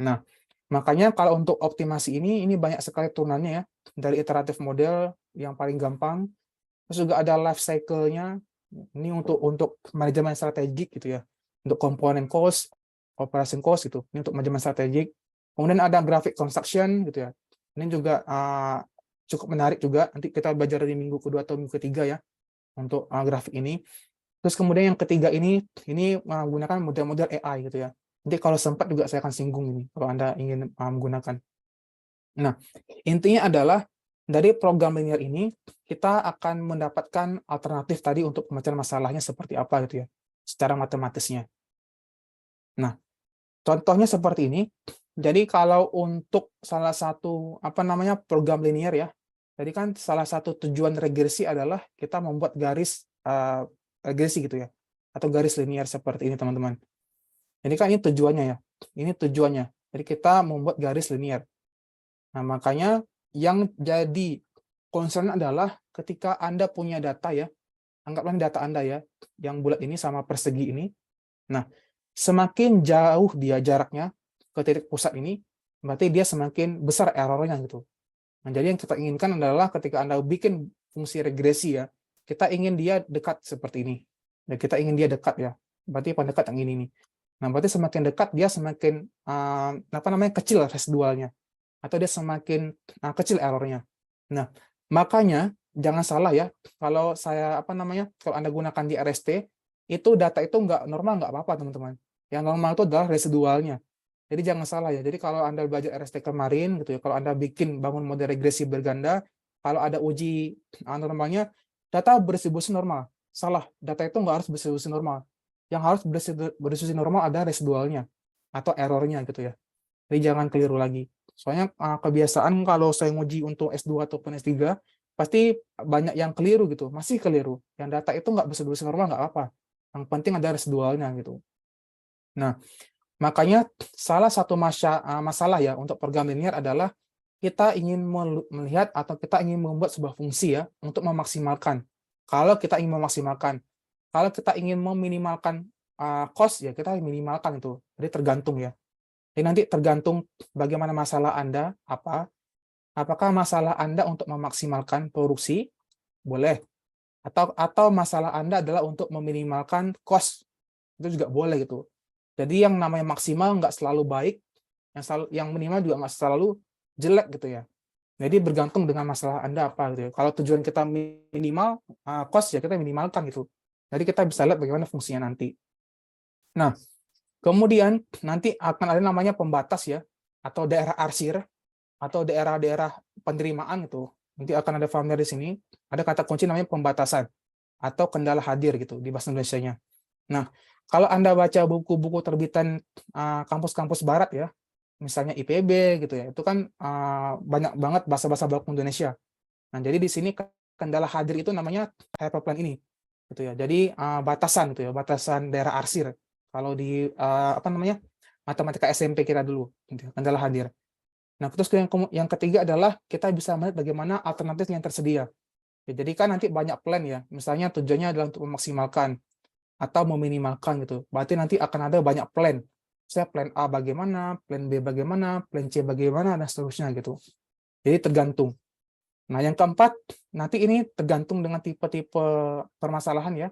Nah, makanya kalau untuk optimasi ini banyak sekali turunannya ya, dari iteratif model yang paling gampang, terus juga ada life cycle-nya, ini untuk manajemen strategik gitu ya, untuk komponen cost, operation cost gitu, ini untuk manajemen strategik. Kemudian ada graphic construction gitu ya, ini juga cukup menarik juga, nanti kita belajar di minggu kedua atau minggu ketiga ya, untuk grafik ini. Terus kemudian yang ketiga ini menggunakan model-model AI gitu ya. Nanti kalau sempat juga saya akan singgung ini kalau Anda ingin menggunakan. Nah, intinya adalah dari program linear ini kita akan mendapatkan alternatif tadi untuk pemecahan masalahnya seperti apa gitu ya, secara matematisnya. Nah, contohnya seperti ini. Jadi kalau untuk salah satu program linear ya, jadi kan salah satu tujuan regresi adalah kita membuat garis regresi gitu ya, atau garis linear seperti ini teman-teman. Jadi kan ini tujuannya ya, ini tujuannya. Jadi kita membuat garis linear. Nah makanya yang jadi concern adalah ketika Anda punya data ya, anggaplah data Anda ya, yang bulat ini sama persegi ini. Nah semakin jauh dia jaraknya ke titik pusat ini, berarti dia semakin besar errornya gitu. Nah, jadi yang kita inginkan adalah ketika Anda bikin fungsi regresi ya, kita ingin dia dekat seperti ini. Dan kita ingin dia dekat ya. Berarti paling dekat yang ini nih. Nah, berarti semakin dekat dia semakin kecil residualnya. Atau dia semakin kecil errornya. Nah, makanya jangan salah ya, kalau saya kalau Anda gunakan di RST, itu data itu nggak normal nggak apa-apa teman-teman. Yang normal itu adalah residualnya. Jadi jangan salah ya. Jadi kalau Anda belajar RST kemarin gitu ya, kalau Anda bangun model regresi berganda, kalau ada uji normalnya, data berdistribusi normal. Salah, data itu nggak harus berdistribusi normal. Yang harus berdistribusi normal ada residualnya atau errornya gitu ya. Jadi jangan keliru lagi. Soalnya kebiasaan kalau saya nguji untuk S2 ataupun S3, pasti banyak yang keliru gitu, masih keliru. Yang data itu nggak berdistribusi normal nggak apa-apa. Yang penting ada residualnya gitu. Nah, makanya salah satu masalah ya untuk program linear adalah kita ingin melihat atau kita ingin membuat sebuah fungsi ya untuk memaksimalkan. Kalau kita ingin memaksimalkan, kalau kita ingin meminimalkan cost ya kita minimalkan itu. Jadi tergantung ya. Jadi nanti tergantung bagaimana masalah Anda, apakah masalah Anda untuk memaksimalkan produksi, boleh. Atau masalah Anda adalah untuk meminimalkan cost, itu juga boleh gitu. Jadi yang namanya maksimal nggak selalu baik, yang minimal juga nggak selalu jelek gitu ya. Jadi bergantung dengan masalah Anda apa gitu ya. Kalau tujuan kita minimal cost ya kita minimalkan gitu. Jadi kita bisa lihat bagaimana fungsinya nanti. Nah, kemudian nanti akan ada namanya pembatas ya, atau daerah arsir, atau daerah-daerah penerimaan itu. Nanti akan ada familiar di sini. Ada kata kunci namanya pembatasan atau kendala hadir gitu di bahasa Indonesianya. Nah, kalau Anda baca buku-buku terbitan kampus-kampus barat ya, misalnya IPB gitu ya, itu kan banyak banget bahasa-bahasa baku Indonesia. Nah, jadi di sini kendala hadir itu namanya hyperplane ini, gitu ya. Jadi batasan gitu ya, batasan daerah arsir. Kalau di matematika SMP kita dulu, gitu ya, kendala hadir. Nah, terus yang ketiga adalah kita bisa melihat bagaimana alternatif yang tersedia. Ya, jadi kan nanti banyak plan ya, misalnya tujuannya adalah untuk memaksimalkan atau meminimalkan gitu. Berarti nanti akan ada banyak plan. Saya plan A bagaimana, plan B bagaimana, plan C bagaimana, dan seterusnya gitu. Jadi tergantung. Nah, yang keempat, nanti ini tergantung dengan tipe-tipe permasalahan ya.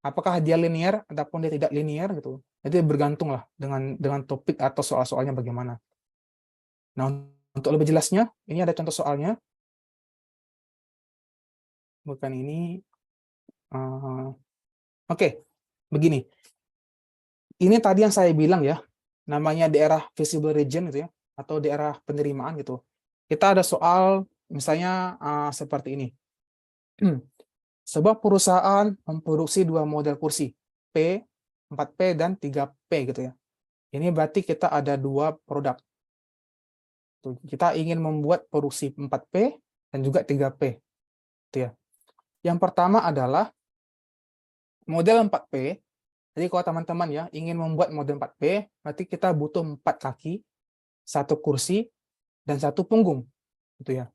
Apakah dia linear ataupun dia tidak linear gitu. Jadi bergantung lah dengan topik atau soal-soalnya bagaimana. Nah, untuk lebih jelasnya, ini ada contoh soalnya. Bukan ini. Oke, begini. Ini tadi yang saya bilang ya, namanya daerah visible region gitu ya, atau daerah penerimaan gitu. Kita ada soal misalnya seperti ini. Sebuah perusahaan memproduksi 2 model kursi, P, 4P, dan 3P gitu ya. Ini berarti kita ada 2 produk. Kita ingin membuat produksi 4P dan juga 3P. Gitu ya. Yang pertama adalah model 4P. Jadi kalau teman-teman ya ingin membuat model 4P, berarti kita butuh 4 kaki, 1 kursi, dan 1 punggung. Gitu ya.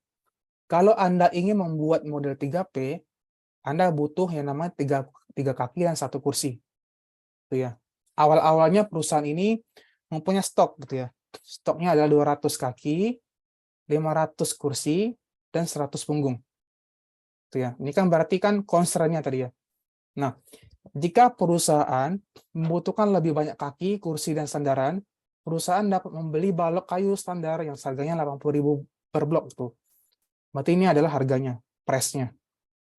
Kalau Anda ingin membuat model 3P, Anda butuh yang namanya 3 kaki dan 1 kursi. Gitu ya. Awal-awalnya perusahaan ini mempunyai stok gitu ya. Stoknya adalah 200 kaki, 500 kursi, dan 100 punggung. Gitu ya. Ini kan berarti kan concern-nya tadi ya. Nah, jika perusahaan membutuhkan lebih banyak kaki, kursi, dan sandaran, perusahaan dapat membeli balok kayu standar yang harganya 80.000 per blok. Gitu. Berarti ini adalah harganya, price-nya.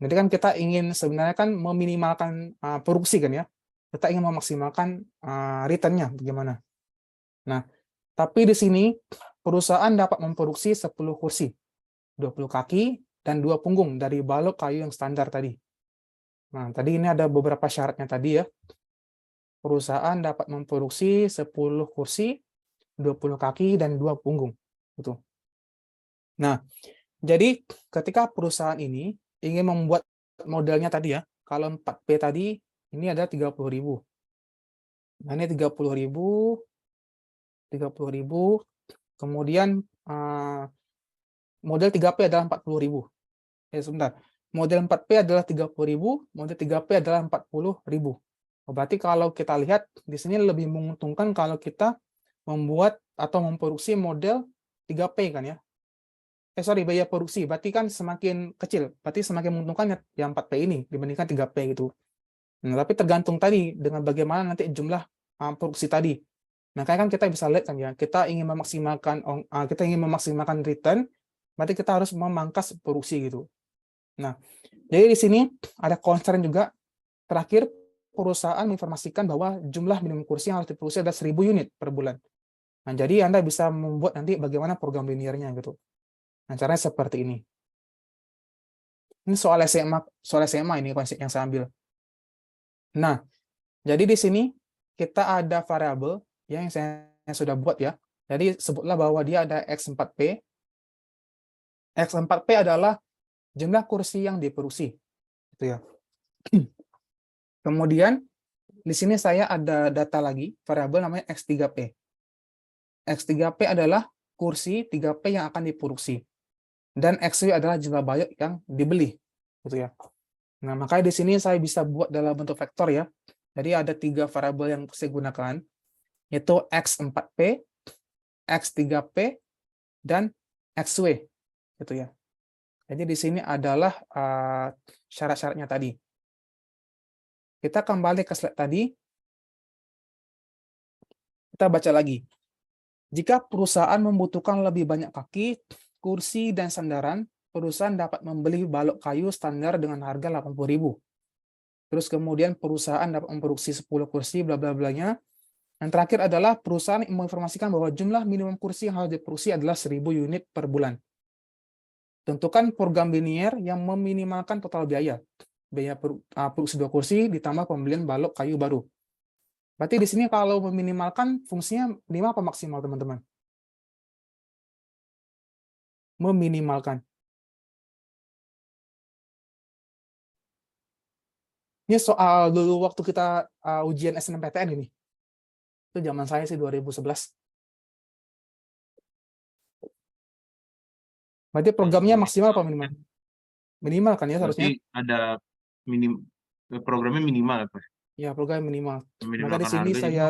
Jadi kan kita ingin sebenarnya kan meminimalkan produksi kan ya. Kita ingin memaksimalkan return-nya bagaimana. Nah, tapi di sini perusahaan dapat memproduksi 10 kursi, 20 kaki, dan 2 punggung dari balok kayu yang standar tadi. Nah, tadi ini ada beberapa syaratnya tadi ya. Perusahaan dapat memproduksi 10 kursi, 20 kaki, dan 2 punggung. Gitu. Nah, jadi ketika perusahaan ini ingin membuat modelnya tadi ya, kalau 4P tadi, ini ada 30.000. Nah, ini 30.000, kemudian model 3P adalah 40.000. Sebentar. Model 4P adalah 30.000, model 3P adalah 40.000. Berarti kalau kita lihat di sini lebih menguntungkan kalau kita membuat atau memproduksi model 3P kan ya. Biaya produksi berarti kan semakin kecil, berarti semakin menguntungkan yang 4P ini dibandingkan 3P gitu. Nah, tapi tergantung tadi dengan bagaimana nanti jumlah produksi tadi. Nah, kan kita bisa lihat kan ya, kita ingin memaksimalkan return, berarti kita harus memangkas produksi gitu. Nah, jadi di sini ada concern juga. Terakhir, perusahaan menginformasikan bahwa jumlah minimum kursi yang harus diproduksi adalah 1.000 unit per bulan. Nah, jadi Anda bisa membuat nanti bagaimana program linearnya gitu. Nah, caranya seperti ini. Ini soal SMA ini konsep yang saya ambil. Nah, jadi di sini kita ada variabel yang saya sudah buat ya. Jadi sebutlah bahwa dia ada X4P. X4P adalah jumlah kursi yang diproduksi. Gitu ya. Kemudian di sini saya ada data lagi, variabel namanya X3P. X3P adalah kursi 3P yang akan diproduksi. Dan XY adalah jumlah balok yang dibeli. Gitu ya. Nah, makanya di sini saya bisa buat dalam bentuk vektor ya. Jadi ada 3 variabel yang saya gunakan, yaitu X4P, X3P, dan XW gitu ya. Jadi di sini adalah syarat-syaratnya tadi. Kita kembali ke slide tadi. Kita baca lagi. Jika perusahaan membutuhkan lebih banyak kaki, kursi, dan sandaran, perusahaan dapat membeli balok kayu standar dengan harga 80.000. Terus kemudian perusahaan dapat memproduksi 10 kursi, bla bla blanya. Yang terakhir adalah perusahaan menginformasikan bahwa jumlah minimum kursi yang harus diproduksi adalah 1.000 unit per bulan. Tentukan program linear yang meminimalkan total biaya. Biaya produksi 2 kursi ditambah pembelian balok kayu baru. Berarti di sini kalau meminimalkan fungsinya minimal apa maksimal, teman-teman? Meminimalkan. Ini soal dulu waktu kita ujian SNMPTN ini. Itu zaman saya sih 2011. Berarti programnya maksimal apa minimal? Minimal kan ya seharusnya? Berarti ada programnya minimal apa? Ya, program minimal. Maka di Meminimalkan sini harga saya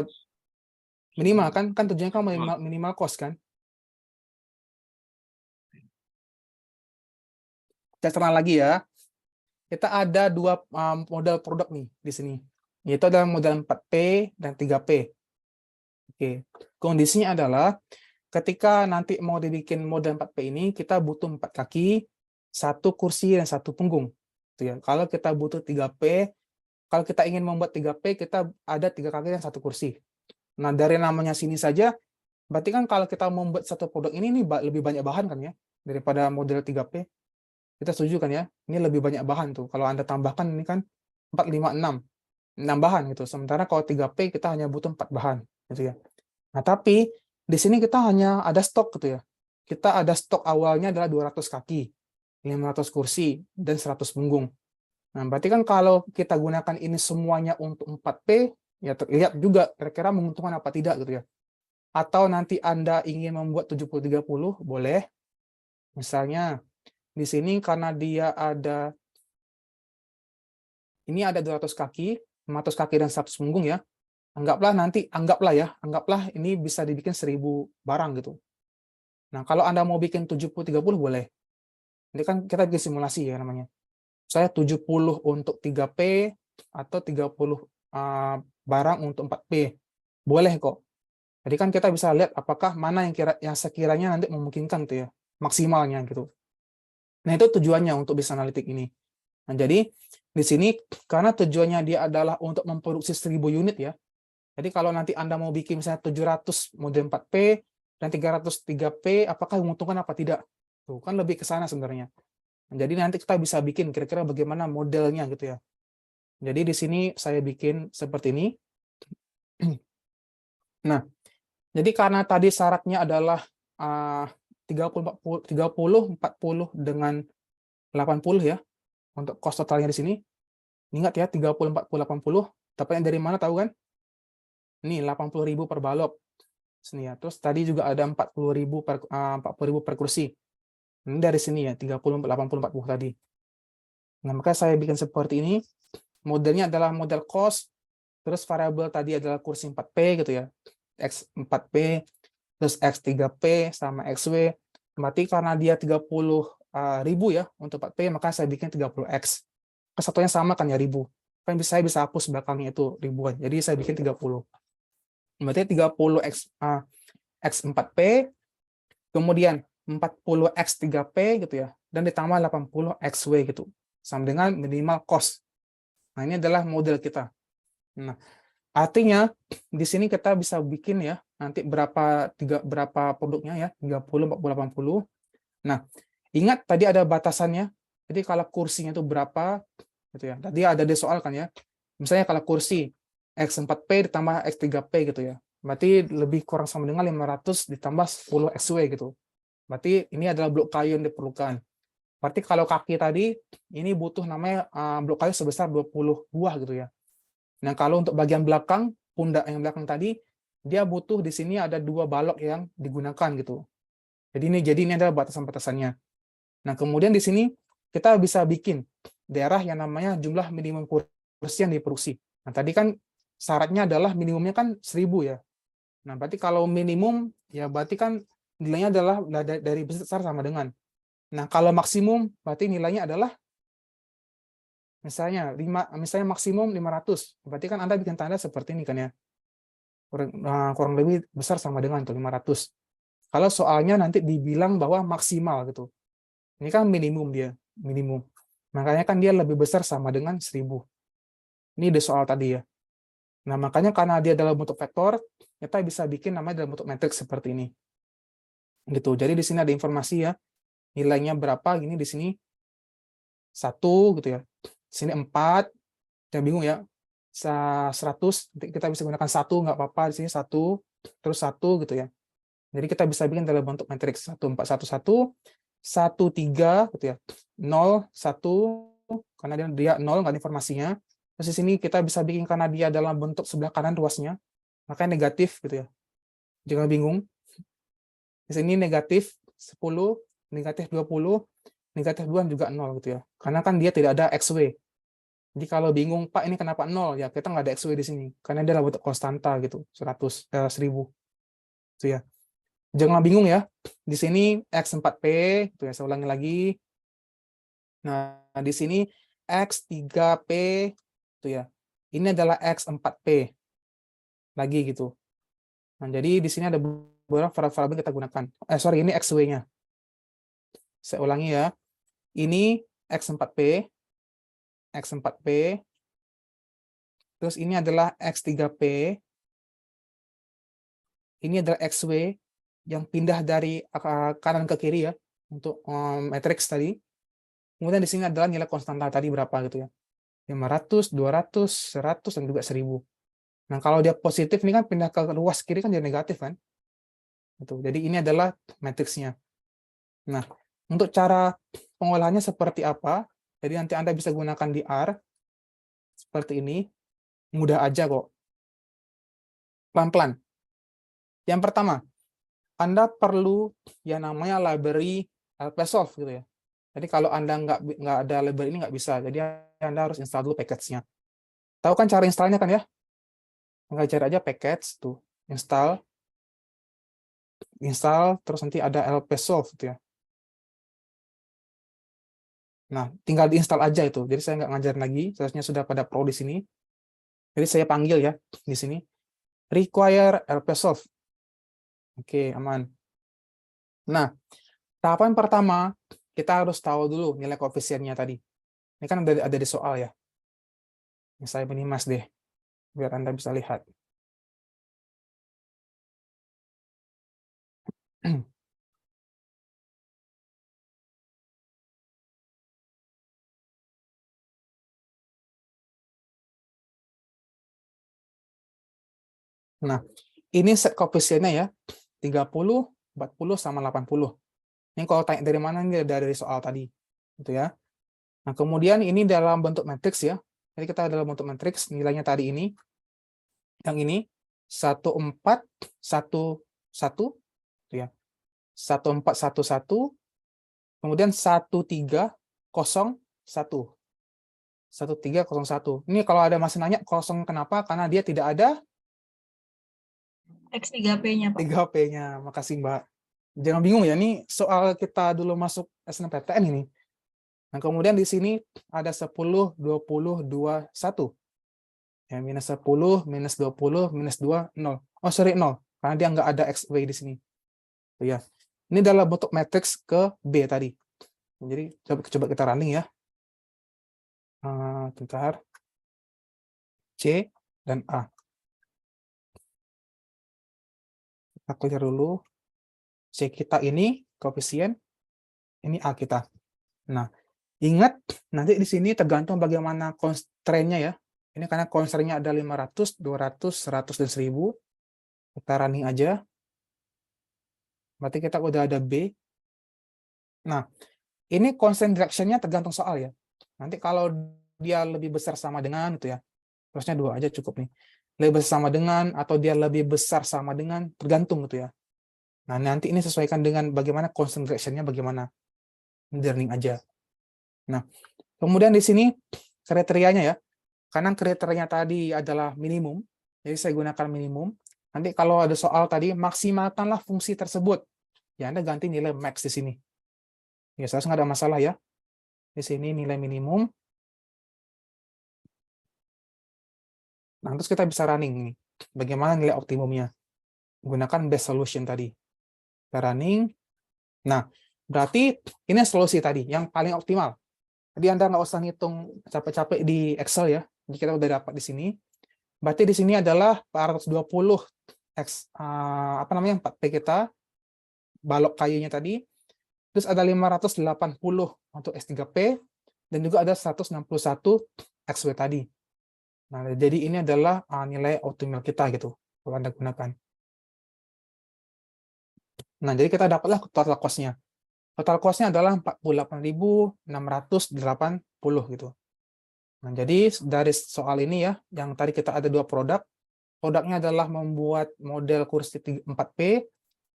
jadi minimal kan tujuannya kan minimal cost kan. Kita terang lagi ya. Kita ada 2 model produk nih di sini. Yaitu adalah model 4P dan 3P. Oke. Kondisinya adalah ketika nanti mau dibikin model 4P ini, kita butuh 4 kaki, 1 kursi, dan 1 punggung. Gitu ya. Kalau kita butuh 3P, kalau kita ingin membuat 3P, kita ada 3 kaki dan 1 kursi. Nah, dari namanya sini saja, berarti kan kalau kita membuat satu produk ini lebih banyak bahan kan ya, daripada model 3P. Kita setuju kan ya? Ini lebih banyak bahan tuh. Kalau Anda tambahkan ini kan 4, 5, 6. 6 bahan gitu. Sementara kalau 3P kita hanya butuh 4 bahan. Gitu ya. Nah, tapi di sini kita hanya ada stok gitu ya. Kita ada stok awalnya adalah 200 kaki, 500 kursi, dan 100 punggung. Nah, berarti kan kalau kita gunakan ini semuanya untuk 4P, ya terlihat juga kira-kira menguntungkan apa tidak gitu ya. Atau nanti Anda ingin membuat 70-30, boleh. Misalnya, di sini karena dia ada, ini ada 200 kaki, 500 kaki dan 100 punggung ya. Anggaplah ini bisa dibikin 1.000 barang gitu. Nah, kalau Anda mau bikin 70-30 boleh. Ini kan kita bikin simulasi ya namanya. Saya 70 untuk 3P atau 30 barang untuk 4P. Boleh kok. Jadi kan kita bisa lihat apakah mana yang sekiranya nanti memungkinkan tuh ya, maksimalnya gitu. Nah, itu tujuannya untuk bisnis analitik ini. Nah, jadi di sini karena tujuannya dia adalah untuk memproduksi 1.000 unit ya. Jadi kalau nanti Anda mau bikin misalnya 700 model 4P dan 300 3P, apakah menguntungkan apa tidak? Tuh kan lebih ke sana sebenarnya. Jadi nanti kita bisa bikin kira-kira bagaimana modelnya gitu ya. Jadi di sini saya bikin seperti ini. Nah, jadi karena tadi syaratnya adalah 30, 40 dengan 80 ya. Untuk cost totalnya di sini. Ingat ya, 30, 40, 80. Dapatnya dari mana tahu kan? Ini 80.000 per balok. Sini ya. Terus tadi juga ada 40.000 per kursi. Ini dari sini ya, 30, 80, 40 tadi. Nah, maka saya bikin seperti ini. Modelnya adalah model cost, terus variabel tadi adalah kursi 4P gitu ya. X4P, terus X3P, sama XW. Berarti karena dia 30.000 ya untuk 4P, maka saya bikin 30X. Kesatuannya sama kan ya, 1.000. Kan saya bisa hapus belakangnya itu ribuan. Jadi saya bikin 30. Berarti 30X X4P, kemudian 40X3P gitu ya, dan ditambah 80XW gitu, sama dengan minimal cost. Nah, ini adalah model kita. Nah, artinya di sini kita bisa bikin ya, nanti berapa produknya ya, 30, 40, 80. Nah, ingat tadi ada batasannya. Jadi kalau kursinya itu berapa gitu ya. Tadi ada di soal kan ya. Misalnya kalau kursi X4P ditambah X3P gitu ya. Berarti lebih kurang sama dengan 500 ditambah 10XW gitu. Berarti ini adalah blok kayu yang diperlukan. Berarti kalau kaki tadi, ini butuh namanya blok kayu sebesar 20 buah gitu ya. Nah, kalau untuk bagian belakang, pundak yang belakang tadi, dia butuh di sini ada 2 balok yang digunakan gitu. Jadi ini adalah batasan-batasannya. Nah, kemudian di sini kita bisa bikin daerah yang namanya jumlah minimum kursi yang diproduksi. Nah, tadi kan syaratnya adalah minimumnya kan 1.000 ya. Nah, berarti kalau minimum, ya berarti kan nilainya adalah dari besar sama dengan. Nah, kalau maksimum, berarti nilainya adalah misalnya maksimum 500. Berarti kan Anda bikin tanda seperti ini kan ya. Kurang lebih besar sama dengan tuh 500. Kalau soalnya nanti dibilang bahwa maksimal gitu. Ini kan minimum dia, minimum. Makanya kan dia lebih besar sama dengan 1000. Ini di soal tadi ya. Nah, makanya karena dia dalam bentuk vektor, kita bisa bikin namanya dalam bentuk matriks seperti ini. Gitu. Jadi di sini ada informasi ya. Nilainya berapa, gini di sini 1 gitu ya. Di sini 4. Jangan bingung ya. 100, kita bisa gunakan 1 nggak apa-apa, di sini 1, terus 1 gitu ya. Jadi kita bisa bikin dalam bentuk matriks 1 4 1 1 1 3 gitu ya. 0 1 karena dia 0 nggak ada informasinya. Terus di sini kita bisa bikin karena dia dalam bentuk sebelah kanan ruasnya, makanya negatif gitu ya. Jangan bingung. Di sini negatif 10, negatif 20, negatif 2 juga 0 gitu ya. Karena kan dia tidak ada XW. Jadi kalau bingung, Pak ini kenapa 0? Ya kita nggak ada XW di sini. Karena dia adalah bentuk konstanta gitu, 1000. Itu ya. Jangan bingung ya. Di sini X4P, itu ya, saya ulangi lagi. Nah, di sini X3P, itu ya. Ini adalah X4P. Lagi gitu. Nah, jadi di sini ada beberapa variabel kita gunakan. Ini XW-nya. Saya ulangi ya. Ini X4P, X4P. Terus ini adalah X3P. Ini adalah XW yang pindah dari kanan ke kiri ya untuk matriks tadi. Kemudian di sini adalah nilai konstanta tadi berapa gitu ya. 500, 200, 100 dan juga 1000. Nah, kalau dia positif ini kan pindah ke ruas kiri kan dia negatif kan. Gitu. Jadi ini adalah matriksnya. Nah, untuk cara pengolahannya seperti apa? Jadi nanti Anda bisa gunakan di R seperti ini. Mudah aja kok. Pelan-pelan. Yang pertama, Anda perlu yang namanya library LPsolve gitu ya. Jadi kalau Anda nggak ada library ini nggak bisa. Jadi Anda harus install dulu package-nya. Tahu kan cara installnya kan ya? Tinggal cari aja package tuh, install, terus nanti ada LPsolve gitu ya. Nah, tinggal diinstal aja itu. Jadi saya nggak ngajarin lagi, seharusnya sudah pada pro di sini. Jadi saya panggil ya di sini require LPsolve. Oke, aman. Nah, tahapan pertama kita harus tahu dulu nilai koefisiennya tadi. Ini kan ada di soal ya. Ini saya minimas deh, biar Anda bisa lihat. Nah, ini set koefisiennya ya, 30, 40, sama 80. Ini kalau tanya dari mana, ini dari soal tadi. Gitu ya. Nah, kemudian ini dalam bentuk matriks ya. Jadi kita dalam bentuk matriks, nilainya tadi ini. Yang ini, 1411, gitu ya. 1411, kemudian 1301. 1301. Ini kalau ada masih nanya, kosong kenapa? Karena dia tidak ada X3P-nya, Pak. 3P-nya. Makasih, Mbak. Jangan bingung ya, ini soal kita dulu masuk SNMPTN ini. Nah, kemudian di sini ada 10, 20, 21. Ya, minus 10, minus 20, minus 2, 0. Oh, sorry, 0. Karena dia nggak ada XW di sini. Tuh ya. Ini dalam bentuk matriks ke B tadi. Jadi, coba kita running ya. Bentar. C dan A. Kita clear dulu. C kita ini koefisien, ini A kita. Nah, ingat nanti di sini tergantung bagaimana constraint-nya ya. Ini karena constraint-nya ada 500, 200, 100 dan 1000. Kita running aja. Berarti kita udah ada B. Nah, ini constraint direction-nya tergantung soal ya. Nanti kalau dia lebih besar sama dengan itu ya. Terusnya 2 aja cukup nih. Lebih besar sama dengan atau dia lebih besar sama dengan tergantung gitu ya. Nah, nanti ini sesuaikan dengan bagaimana constraint direction-nya bagaimana. Learning aja. Nah, kemudian di sini kriterianya ya. Karena kriterianya tadi adalah minimum, jadi saya gunakan minimum. Nanti kalau ada soal tadi, maksimalkanlah fungsi tersebut. Ya, Anda ganti nilai max di sini. Ya, seharusnya nggak ada masalah ya. Di sini nilai minimum. Nah, terus kita bisa running nih. Bagaimana nilai optimumnya? Gunakan best solution tadi. Kita running. Nah, berarti ini solusi tadi, yang paling optimal. Jadi Anda nggak usah ngitung capek-capek di Excel ya. Jadi kita udah dapat di sini. Berarti di sini adalah 420 apa namanya 4P kita, balok kayunya tadi. Terus ada 580 untuk S3P, dan juga ada 161 XW tadi. Nah, jadi ini adalah nilai optimal kita gitu, kalau Anda gunakan. Nah, jadi kita dapatlah total cost-nya. Total cost-nya adalah 48.680 gitu. Nah, jadi dari soal ini ya, yang tadi kita ada 2 produk. Produknya adalah membuat model kursi 4P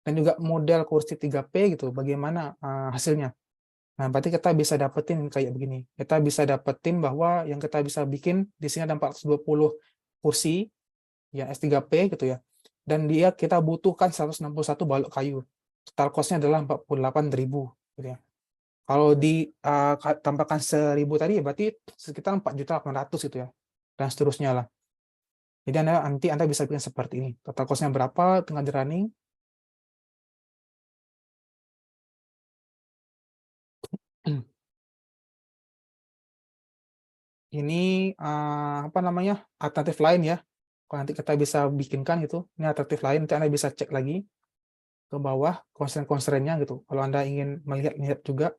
dan juga model kursi 3P gitu. Bagaimana hasilnya? Nah, berarti kita bisa dapetin kayak begini. Kita bisa dapetin bahwa yang kita bisa bikin di sini ada 420 kursi ya S3P gitu ya. Dan kita butuhkan 161 balok kayu. Total cost-nya adalah 48.000 gitu ya. Kalau ditambahkan 1.000 tadi berarti sekitar 4.800.000 gitu ya. Dan seterusnya lah. Jadi nanti Anda bisa bikin seperti ini. Total cost-nya berapa tengah di running. Ini apa namanya alternatif lain ya. Kalau nanti kita bisa bikinkan gitu. Ini alternatif lain. Nanti Anda bisa cek lagi ke bawah constraint-constraint-nya gitu. Kalau Anda ingin melihat juga.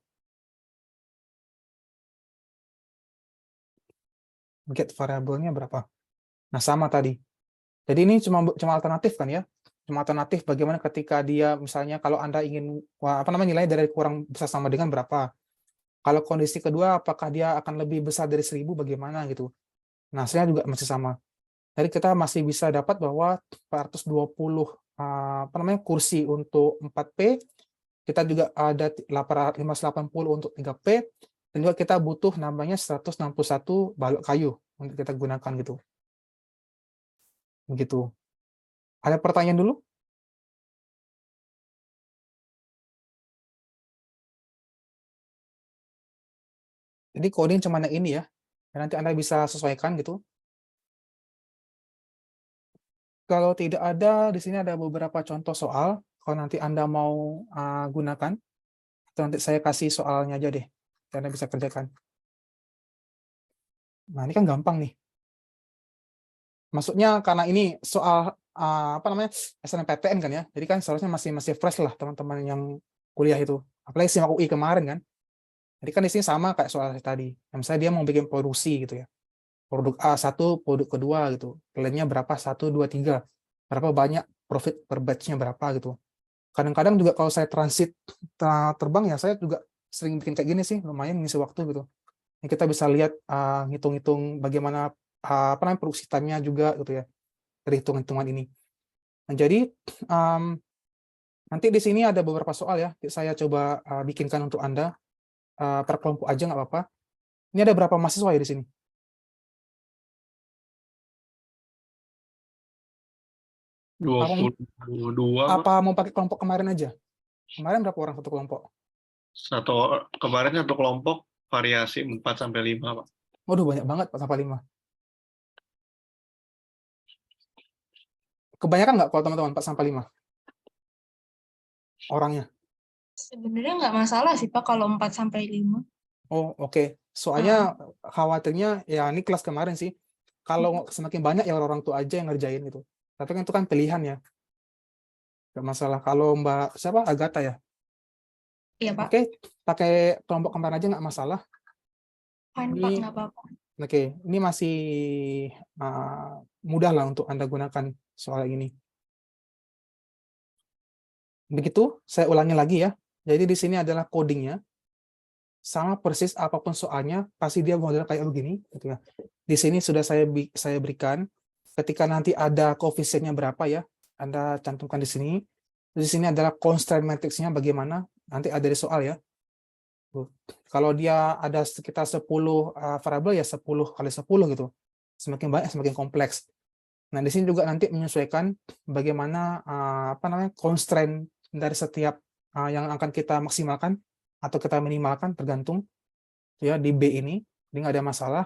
Get variabelnya berapa. Nah, sama tadi. Jadi ini cuma alternatif kan ya. Cuma alternatif bagaimana ketika dia misalnya kalau Anda ingin nilai dari kurang besar sama dengan berapa. Kalau kondisi kedua apakah dia akan lebih besar dari 1.000 bagaimana gitu. Nah, hasilnya juga masih sama. Jadi kita masih bisa dapat bahwa 420 kursi untuk 4P, kita juga ada 580 untuk 3P, dan juga kita butuh namanya 161 balok kayu untuk kita gunakan gitu. Begitu. Ada pertanyaan dulu? Jadi coding cuma yang ini ya. Dan nanti Anda bisa sesuaikan gitu. Kalau tidak ada, di sini ada beberapa contoh soal. Kalau nanti Anda mau gunakan, atau nanti saya kasih soalnya aja deh. Anda bisa kerjakan. Nah, ini kan gampang nih. Maksudnya karena ini soal SNMPTN kan ya. Jadi kan seharusnya masih fresh lah teman-teman yang kuliah itu. Apalagi SIMAK UI kemarin kan. Jadi kan di sini sama kayak soal tadi. Misalnya dia mau bikin produksi gitu ya. Produk A1, produk kedua gitu. Plannya berapa? 1, 2, 3. Berapa banyak profit per batch-nya berapa gitu. Kadang-kadang juga kalau saya transit terbang ya saya juga sering bikin kayak gini sih, lumayan ngisi waktu gitu. Ini kita bisa lihat ngitung-ngitung bagaimana produksi time-nya juga gitu ya. Dari hitung-hitungan ini. Nah, jadi nanti di sini ada beberapa soal ya. Saya coba bikinkan untuk Anda. Per kelompok aja nggak apa-apa. Ini ada berapa mahasiswa ya di sini? Apa mau pakai kelompok kemarin aja? Kemarin berapa orang satu kelompok? Kemarin satu kelompok variasi 4-5, Pak. Waduh, banyak banget 4-5. Kebanyakan nggak kalau teman-teman 4-5? Orangnya? Sebenarnya nggak masalah sih Pak kalau 4-5. Oh, oke. Soalnya khawatirnya ya ini kelas kemarin sih. Kalau semakin banyak ya orang tua aja yang ngerjain gitu. Tapi kan itu kan pilihan ya. Nggak masalah. Kalau Mbak siapa? Agatha ya? Iya Pak. Oke, pakai kelompok kemarin aja nggak masalah. Fine Ini, Pak, nggak apa-apa. Oke, ini masih mudah lah untuk Anda gunakan soal ini. Begitu, saya ulangi lagi ya. Jadi di sini adalah codingnya. Sama persis apapun soalnya, pasti dia model kayak begini. Gitu ya. Di sini sudah saya berikan. Ketika nanti ada koefisiennya berapa ya, Anda cantumkan di sini. Di sini adalah constraint matrix-nya bagaimana. Nanti ada di soal ya. Kalau dia ada sekitar 10 variabel ya 10 kali 10 gitu. Semakin banyak semakin kompleks. Nah, di sini juga nanti menyesuaikan bagaimana constraint dari setiap yang akan kita maksimalkan atau kita minimalkan tergantung ya di B ini nggak ada masalah.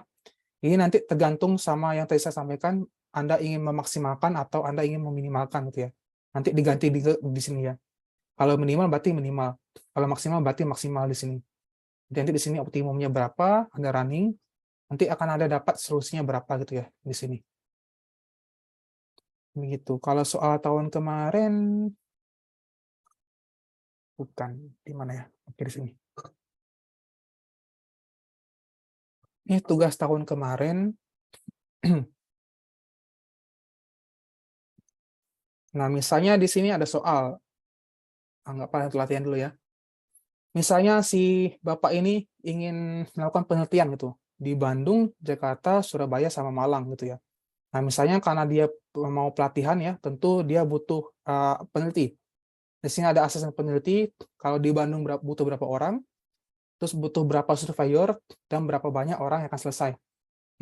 Ini nanti tergantung sama yang tadi saya sampaikan, Anda ingin memaksimalkan atau Anda ingin meminimalkan gitu ya. Nanti diganti di sini ya. Kalau minimal berarti minimal, kalau maksimal berarti maksimal di sini. Nanti di sini optimumnya berapa, Anda running, nanti akan ada dapat solusinya berapa gitu ya di sini. Begitu. Kalau soal tahun kemarin, bukan di mana ya? Oke, di sini. Ini tugas tahun kemarin. Nah, misalnya di sini ada soal. Anggaplah latihan dulu ya. Misalnya si Bapak ini ingin melakukan penelitian gitu di Bandung, Jakarta, Surabaya, sama Malang gitu ya. Nah, misalnya karena dia mau pelatihan ya, tentu dia butuh peneliti. Di sini ada asesmen peneliti, kalau di Bandung butuh berapa orang, terus butuh berapa surveyor, dan berapa banyak orang yang akan selesai.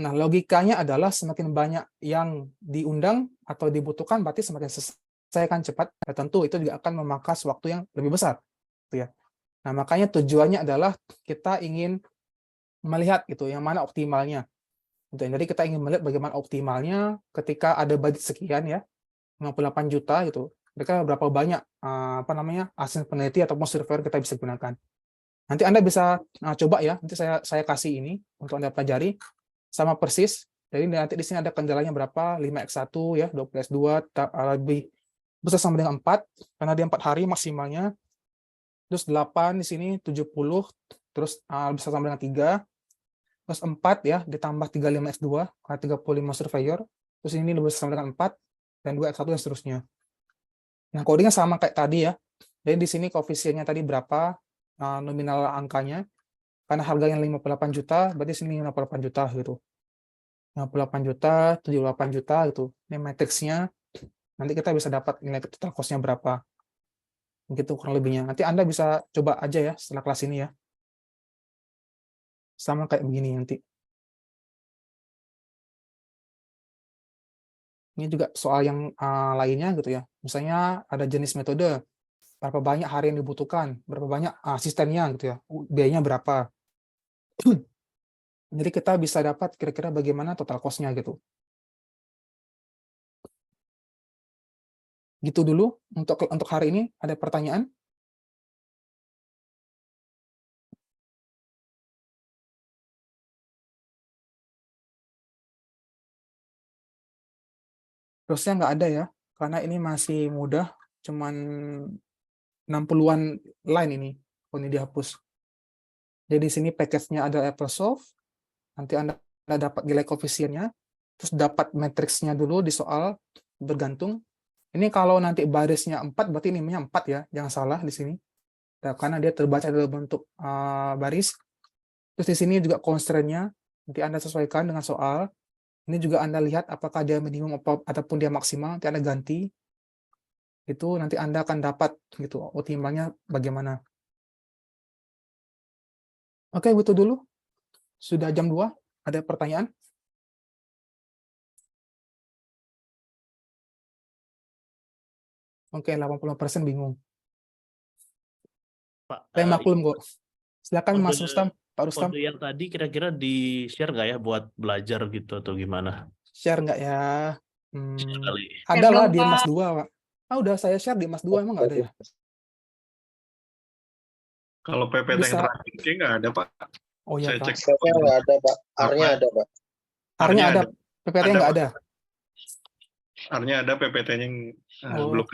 Nah, logikanya adalah semakin banyak yang diundang atau dibutuhkan, berarti semakin selesai kan cepat, ya tentu itu juga akan memangkas waktu yang lebih besar. Gitu ya. Nah, makanya tujuannya adalah kita ingin melihat gitu, yang mana optimalnya. Jadi kita ingin melihat bagaimana optimalnya ketika ada budget sekian ya, 58 juta gitu. Mereka berapa banyak asisten peneliti ataupun surveyor kita bisa gunakan. Nanti Anda bisa coba ya, nanti saya kasih ini untuk Anda pelajari sama persis. Jadi nanti di sini ada kendalanya berapa, 5x1 ya, 12x2 lebih besar sama dengan 4 karena dia 4 hari maksimalnya. Terus 8 di sini 70, terus bisa sama dengan 3. Terus 4 ya, ditambah 35x2, karena 35 surveyor. Terus ini lebih sama dengan 4, dan 2x1 dan seterusnya. Nah, codingnya sama kayak tadi ya. Jadi di sini koefisiennya tadi berapa, nominal angkanya. Karena harganya 58 juta, berarti sini 58 juta gitu. 58 juta, 78 juta gitu. Ini matriksnya, nanti kita bisa dapat nilai total cost-nya berapa. Begitu kurang lebihnya. Nanti Anda bisa coba aja ya setelah kelas ini ya. Sama kayak begini nanti. Ini juga soal yang lainnya gitu ya. Misalnya ada jenis metode, berapa banyak hari yang dibutuhkan, berapa banyak asistennya gitu ya, biayanya berapa. Jadi kita bisa dapat kira-kira bagaimana total cost-nya gitu. Gitu dulu untuk hari ini. Ada pertanyaan? Terusnya nggak ada ya, karena ini masih mudah, cuman 60-an line ini, kalau ini dihapus. Jadi di sini package-nya ada Applesoft, nanti Anda dapat nilai koefisiennya, terus dapat matriksnya dulu di soal, bergantung. Ini kalau nanti barisnya 4, berarti nimanya 4 ya, jangan salah di sini. Nah, karena dia terbaca dalam bentuk baris. Terus di sini juga constraint-nya, nanti Anda sesuaikan dengan soal. Ini juga Anda lihat apakah dia minimum ataupun dia maksimal, nanti Anda ganti. Itu nanti Anda akan dapat gitu optimalnya bagaimana. Oke, itu dulu. Sudah jam 2. Ada pertanyaan? Oke, 80% bingung. Pak, Saya maklum kok. Silakan Mas Rustam, Pak Rustam. kode yang tadi kira-kira di-share nggak ya buat belajar gitu atau gimana? Share nggak ya? Share kali. Ada lah dong, di Mas Pak. 2, Pak. Udah saya share di Mas 2, emang nggak ada ya? Kalau PPT yang Bisa. terakhir kayaknya nggak ada, Pak. Oh iya, Saya Pak. cek. PPT nggak ada, Pak. R-nya ada, Pak. R-nya ada, Ada. PPT nggak ada. R-nya ada, PPT-nya yang Oh. belum.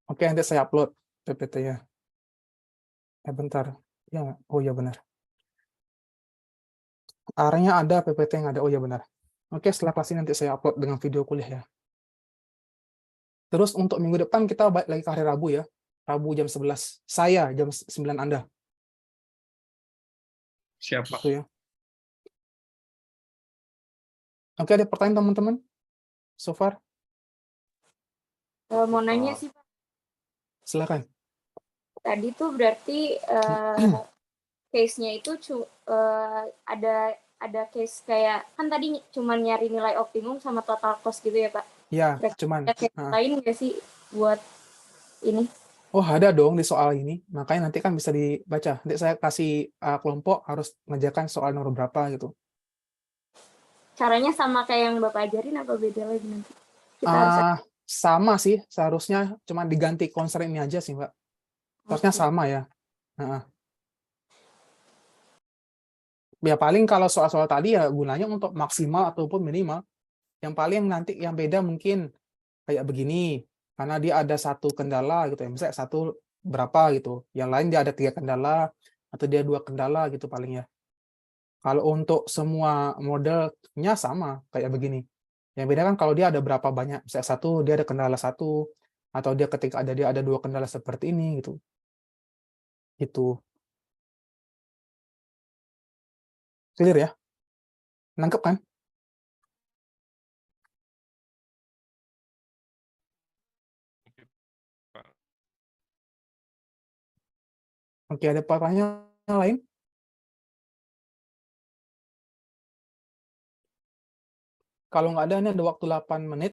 Oke, nanti saya upload PPT-nya. Bentar. Ya nggak? Oh iya benar. R-nya ada, PPT yang ada. Oh iya benar. Oke, setelah kelas ini nanti saya upload dengan video kuliah ya. Terus untuk minggu depan kita balik lagi ke hari Rabu ya. Rabu jam 11. Saya jam 9 Anda. Siapa? Itu ya. Oke, ada pertanyaan teman-teman? So far? Mau nanya sih, Pak. Silakan. Tadi tuh berarti case-nya itu ada case kayak kan tadi cuma nyari nilai optimum sama total cost gitu ya, Pak. Ya, Kira-kira cuman. ada case lain nggak sih buat ini? Oh, ada dong di soal ini. Makanya nanti kan bisa dibaca. Nanti saya kasih kelompok harus mengerjakan soal nomor berapa gitu. Caranya sama kayak yang Bapak ajarin apa beda lagi nanti? Kita harus Sama sih seharusnya, cuma diganti constraint ini aja sih, Mbak. Harusnya Oke. sama ya. Heeh. Ya paling kalau soal-soal tadi ya gunanya untuk maksimal ataupun minimal. Yang paling nanti yang beda mungkin kayak begini, karena dia ada satu kendala gitu ya, misalnya satu berapa gitu, yang lain dia ada 3 kendala, atau dia 2 kendala gitu paling ya. Kalau untuk semua modelnya sama kayak begini. Yang beda kan kalau dia ada berapa banyak, misalnya satu dia ada kendala satu, atau dia ketika dia ada 2 kendala seperti ini gitu. Gitu. Clear ya? Nangkep kan? Oke, ada pertanyaan lain? Kalau nggak ada, ini ada waktu 8 menit.